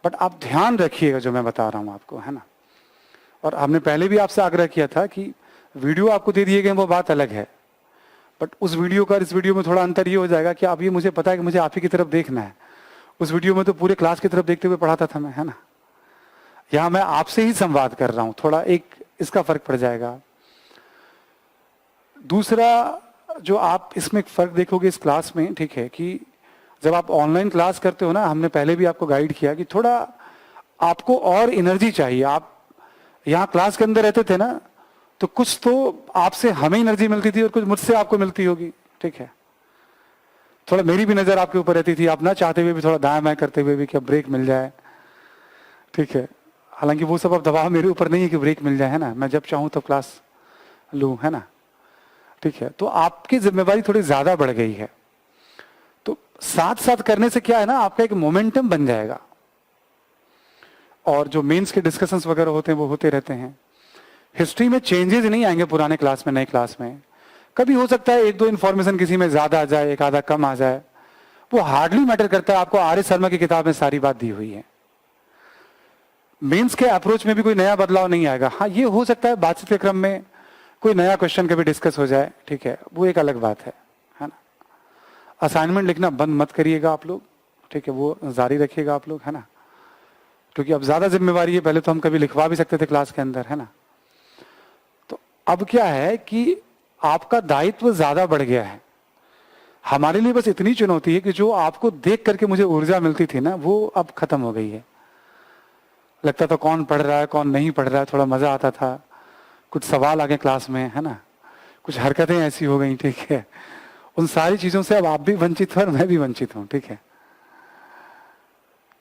बट आप ध्यान रखिएगा जो मैं बता रहा हूँ आपको, है ना। और हमने पहले भी आपसे आग्रह किया था कि वीडियो आपको दे दिए गए वो बात अलग है, बट उस वीडियो का इस वीडियो में थोड़ा अंतर ये हो जाएगा कि अब ये मुझे पता है कि मुझे आप ही की तरफ देखना है। उस वीडियो में तो पूरे क्लास की तरफ देखते हुए पढ़ाता था मैं, है ना। यहाँ मैं आपसे ही संवाद कर रहा हूँ, थोड़ा एक इसका फर्क पड़ जाएगा। दूसरा जो आप इसमें फर्क देखोगे इस क्लास में, ठीक है, कि जब आप ऑनलाइन क्लास करते हो ना, हमने पहले भी आपको गाइड किया कि थोड़ा आपको और एनर्जी चाहिए। आप यहाँ क्लास के अंदर रहते थे ना, तो कुछ तो आपसे हमें एनर्जी मिलती थी और कुछ मुझसे आपको मिलती होगी, ठीक है। थोड़ा मेरी भी नजर आपके ऊपर रहती थी, आप ना चाहते हुए भी थोड़ा दाएं बाएं करते हुए भी कि अब ब्रेक मिल जाए, ठीक है। हालांकि वो सब अब दबाव मेरे ऊपर नहीं है कि ब्रेक मिल जाए, है ना। मैं जब चाहूं तब क्लास लूं, है ना, ठीक है। तो आपकी जिम्मेवारी थोड़ी ज्यादा बढ़ गई है। तो साथ साथ करने से क्या है ना, आपका एक मोमेंटम बन जाएगा। और जो मेंस के डिस्कशंस वगैरह होते हैं वो होते रहते हैं। हिस्ट्री में चेंजेस नहीं आएंगे पुराने क्लास में नए क्लास में। कभी हो सकता है एक दो इन्फॉर्मेशन किसी में ज्यादा आ जाए, एक आधा कम आ जाए, वो हार्डली मैटर करता है। आपको आर एस शर्मा की किताब में सारी बात दी हुई है। मेंस के अप्रोच में भी कोई नया बदलाव नहीं आएगा। हाँ, ये हो सकता है बातचीत के क्रम में कोई नया क्वेश्चन कभी डिस्कस हो जाए, ठीक है, वो एक अलग बात है ना। असाइनमेंट लिखना बंद मत करिएगा आप लोग, ठीक है, वो जारी रखिएगा आप लोग, है ना, क्योंकि अब ज्यादा जिम्मेवारी है। पहले तो हम कभी लिखवा भी सकते थे क्लास के अंदर, है ना। तो अब क्या है कि आपका दायित्व ज्यादा बढ़ गया है। हमारे लिए बस इतनी चुनौती है कि जो आपको देख करके मुझे ऊर्जा मिलती थी ना, वो अब खत्म हो गई है। लगता था कौन पढ़ रहा है कौन नहीं पढ़ रहा है, थोड़ा मजा आता था। कुछ सवाल आ गए क्लास में, है ना, कुछ हरकतें ऐसी हो गई, ठीक है। उन सारी चीजों से अब आप भी वंचित हो और मैं भी वंचित हूं, ठीक है।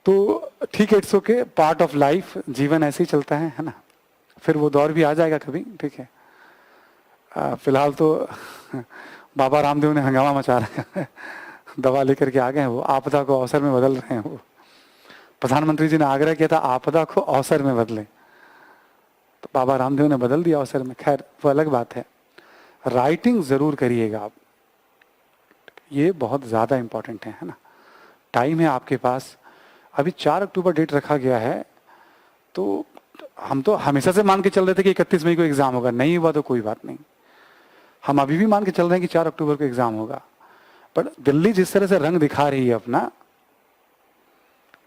तो ठीक है, it's okay, part of life, जीवन ऐसे ही चलता है ना। फिर वो दौर भी आ जाएगा कभी, ठीक है। फिलहाल तो बाबा रामदेव ने हंगामा मचा रखा है, दवा लेकर के आ गए हैं, वो आपदा को अवसर में बदल रहे हैं। वो प्रधानमंत्री जी ने आग्रह किया था आपदा को अवसर में बदले, तो बाबा रामदेव ने बदल दिया अवसर में। खैर वो अलग बात है। राइटिंग जरूर करिएगा आप, ये बहुत ज्यादा इंपॉर्टेंट है ना। टाइम है आपके पास, अभी 4 अक्टूबर डेट रखा गया है, तो हम तो हमेशा से मान के चल रहे थे कि 31 मई को एग्जाम होगा। नहीं हुआ तो कोई बात नहीं, हम अभी भी मान के चल रहे हैं कि 4 अक्टूबर को एग्जाम होगा। पर दिल्ली जिस तरह से रंग दिखा रही है अपना,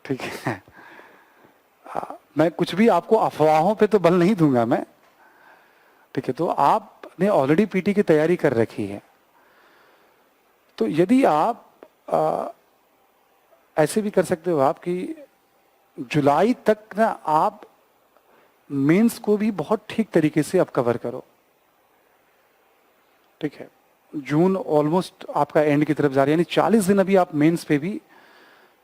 ठीक है, मैं कुछ भी आपको अफवाहों पे तो बल नहीं दूंगा मैं, ठीक है। तो आपने ऑलरेडी पीटी की तैयारी कर रखी है, तो यदि आप ऐसे भी कर सकते हो आप कि जुलाई तक ना आप मेंस को भी बहुत ठीक तरीके से आप कवर करो, ठीक है। जून ऑलमोस्ट आपका एंड की तरफ जा रही है, यानी 40 दिन अभी आप मेंस पे भी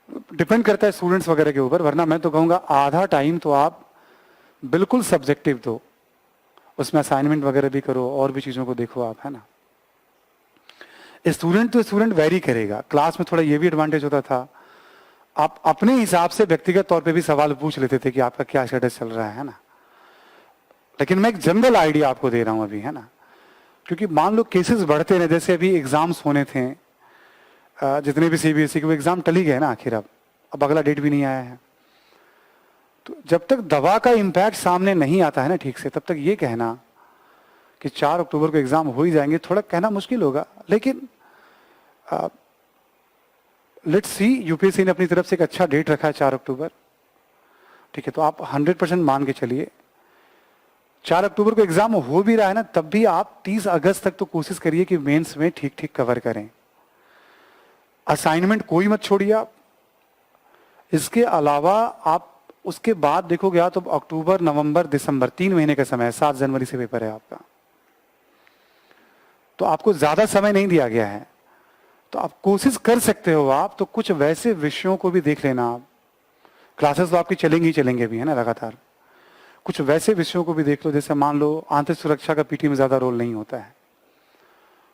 डिपेंड करता है स्टूडेंट्स वगैरह के ऊपर, वरना मैं तो कहूँगा आधा टाइम तो आप बिल्कुल सब्जेक्टिव दो, उसमें असाइनमेंट वगैरह भी करो और भी चीज़ों को देखो आप, है ना। स्टूडेंट तो स्टूडेंट वेरी करेगा, क्लास में थोड़ा ये भी एडवांटेज होता था, आप अपने हिसाब से व्यक्तिगत तौर पे भी सवाल पूछ लेते थे कि आपका क्या स्टेटस चल रहा है ना। लेकिन मैं एक जनरल आइडिया आपको दे रहा हूं अभी, है ना, क्योंकि मान लो केसेस बढ़ते रहे, जैसे अभी एग्जाम्स होने थे, जितने भी सीबीएसई के वो एग्जाम टल ही गए ना आखिर, अब अगला डेट भी नहीं आया है। तो जब तक दवा का इम्पैक्ट सामने नहीं आता है ना ठीक से, तब तक ये कहना कि 4 अक्टूबर को एग्जाम हो ही जाएंगे थोड़ा कहना मुश्किल होगा। लेकिन लेट्स सी, यूपीएससी ने अपनी तरफ से एक अच्छा डेट रखा है 4 अक्टूबर, ठीक है। तो आप 100% मान के चलिए 4 अक्टूबर को एग्जाम हो भी रहा है ना, तब भी आप 30 अगस्त तक तो कोशिश करिए कि मेंस में ठीक ठीक कवर करें। असाइनमेंट कोई मत छोड़िए आप। इसके अलावा आप उसके बाद देखोगे आप तो अक्टूबर, नवंबर, दिसंबर 3 महीने का समय है, 7 जनवरी से पेपर है आपका, तो आपको ज्यादा समय नहीं दिया गया है। तो आप कोशिश कर सकते हो आप तो कुछ वैसे विषयों को भी देख लेना आप। क्लासेस तो आपकी चलेंगी ही चलेंगे भी, है ना, लगातार। कुछ वैसे विषयों को भी देख लो, जैसे मान लो आंतरिक सुरक्षा का पीटी में ज्यादा रोल नहीं होता है,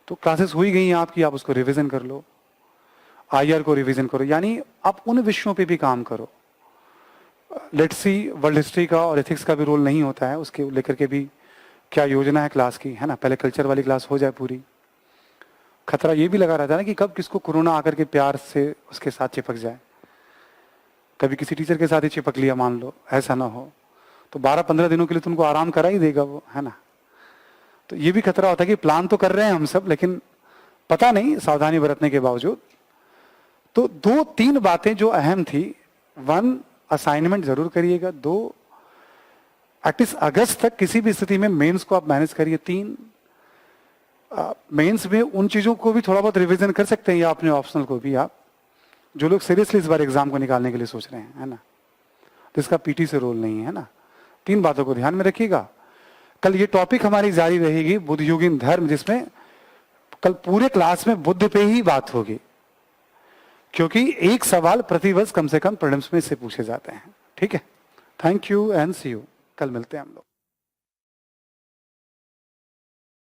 तो क्लासेस हो ही गई हैं आपकी, आप उसको रिवीजन कर लो, आईआर को रिवीजन करो, यानी आप उन विषयों पे भी काम करो। लेट्स सी, वर्ल्ड हिस्ट्री का और एथिक्स का भी रोल नहीं होता है, उसके लेकर के भी क्या योजना है क्लास की, है ना। पहले कल्चर वाली क्लास हो जाए पूरी। खतरा ये भी लगा रहता है ना कि कब किसको कोरोना आकर के प्यार से उसके साथ चिपक जाए, कभी किसी टीचर के साथ ही चिपक लिया मान लो, ऐसा ना हो। तो 12-15 दिनों के लिए तुमको आराम करा ही देगा वो, है ना। तो ये भी खतरा होता है कि प्लान तो कर रहे हैं हम सब, लेकिन पता नहीं सावधानी बरतने के बावजूद। तो 2-3 बातें जो अहम थी, 1 असाइनमेंट जरूर करिएगा, 2 एटलीस्ट अगस्त तक किसी भी स्थिति में मेंस को आप मैनेज करिए, 3 मेंस में उन चीजों को भी थोड़ा बहुत रिवीजन कर सकते हैं या अपने ऑप्शनल को भी आप, जो लोग सीरियसली इस बार एग्जाम को निकालने के लिए सोच रहे हैं, है ना। तो इसका पीटी से रोल नहीं है ना। 3 बातों को ध्यान में रखिएगा। कल ये टॉपिक हमारी जारी रहेगी, बुद्धयुगीन धर्म, जिसमें कल पूरे क्लास में बुद्ध पे ही बात होगी, क्योंकि एक सवाल प्रतिवर्ष कम से कम प्रीलिम्स में से पूछे जाते हैं, ठीक है। Thank you and see you, कल मिलते हैं हम लोग।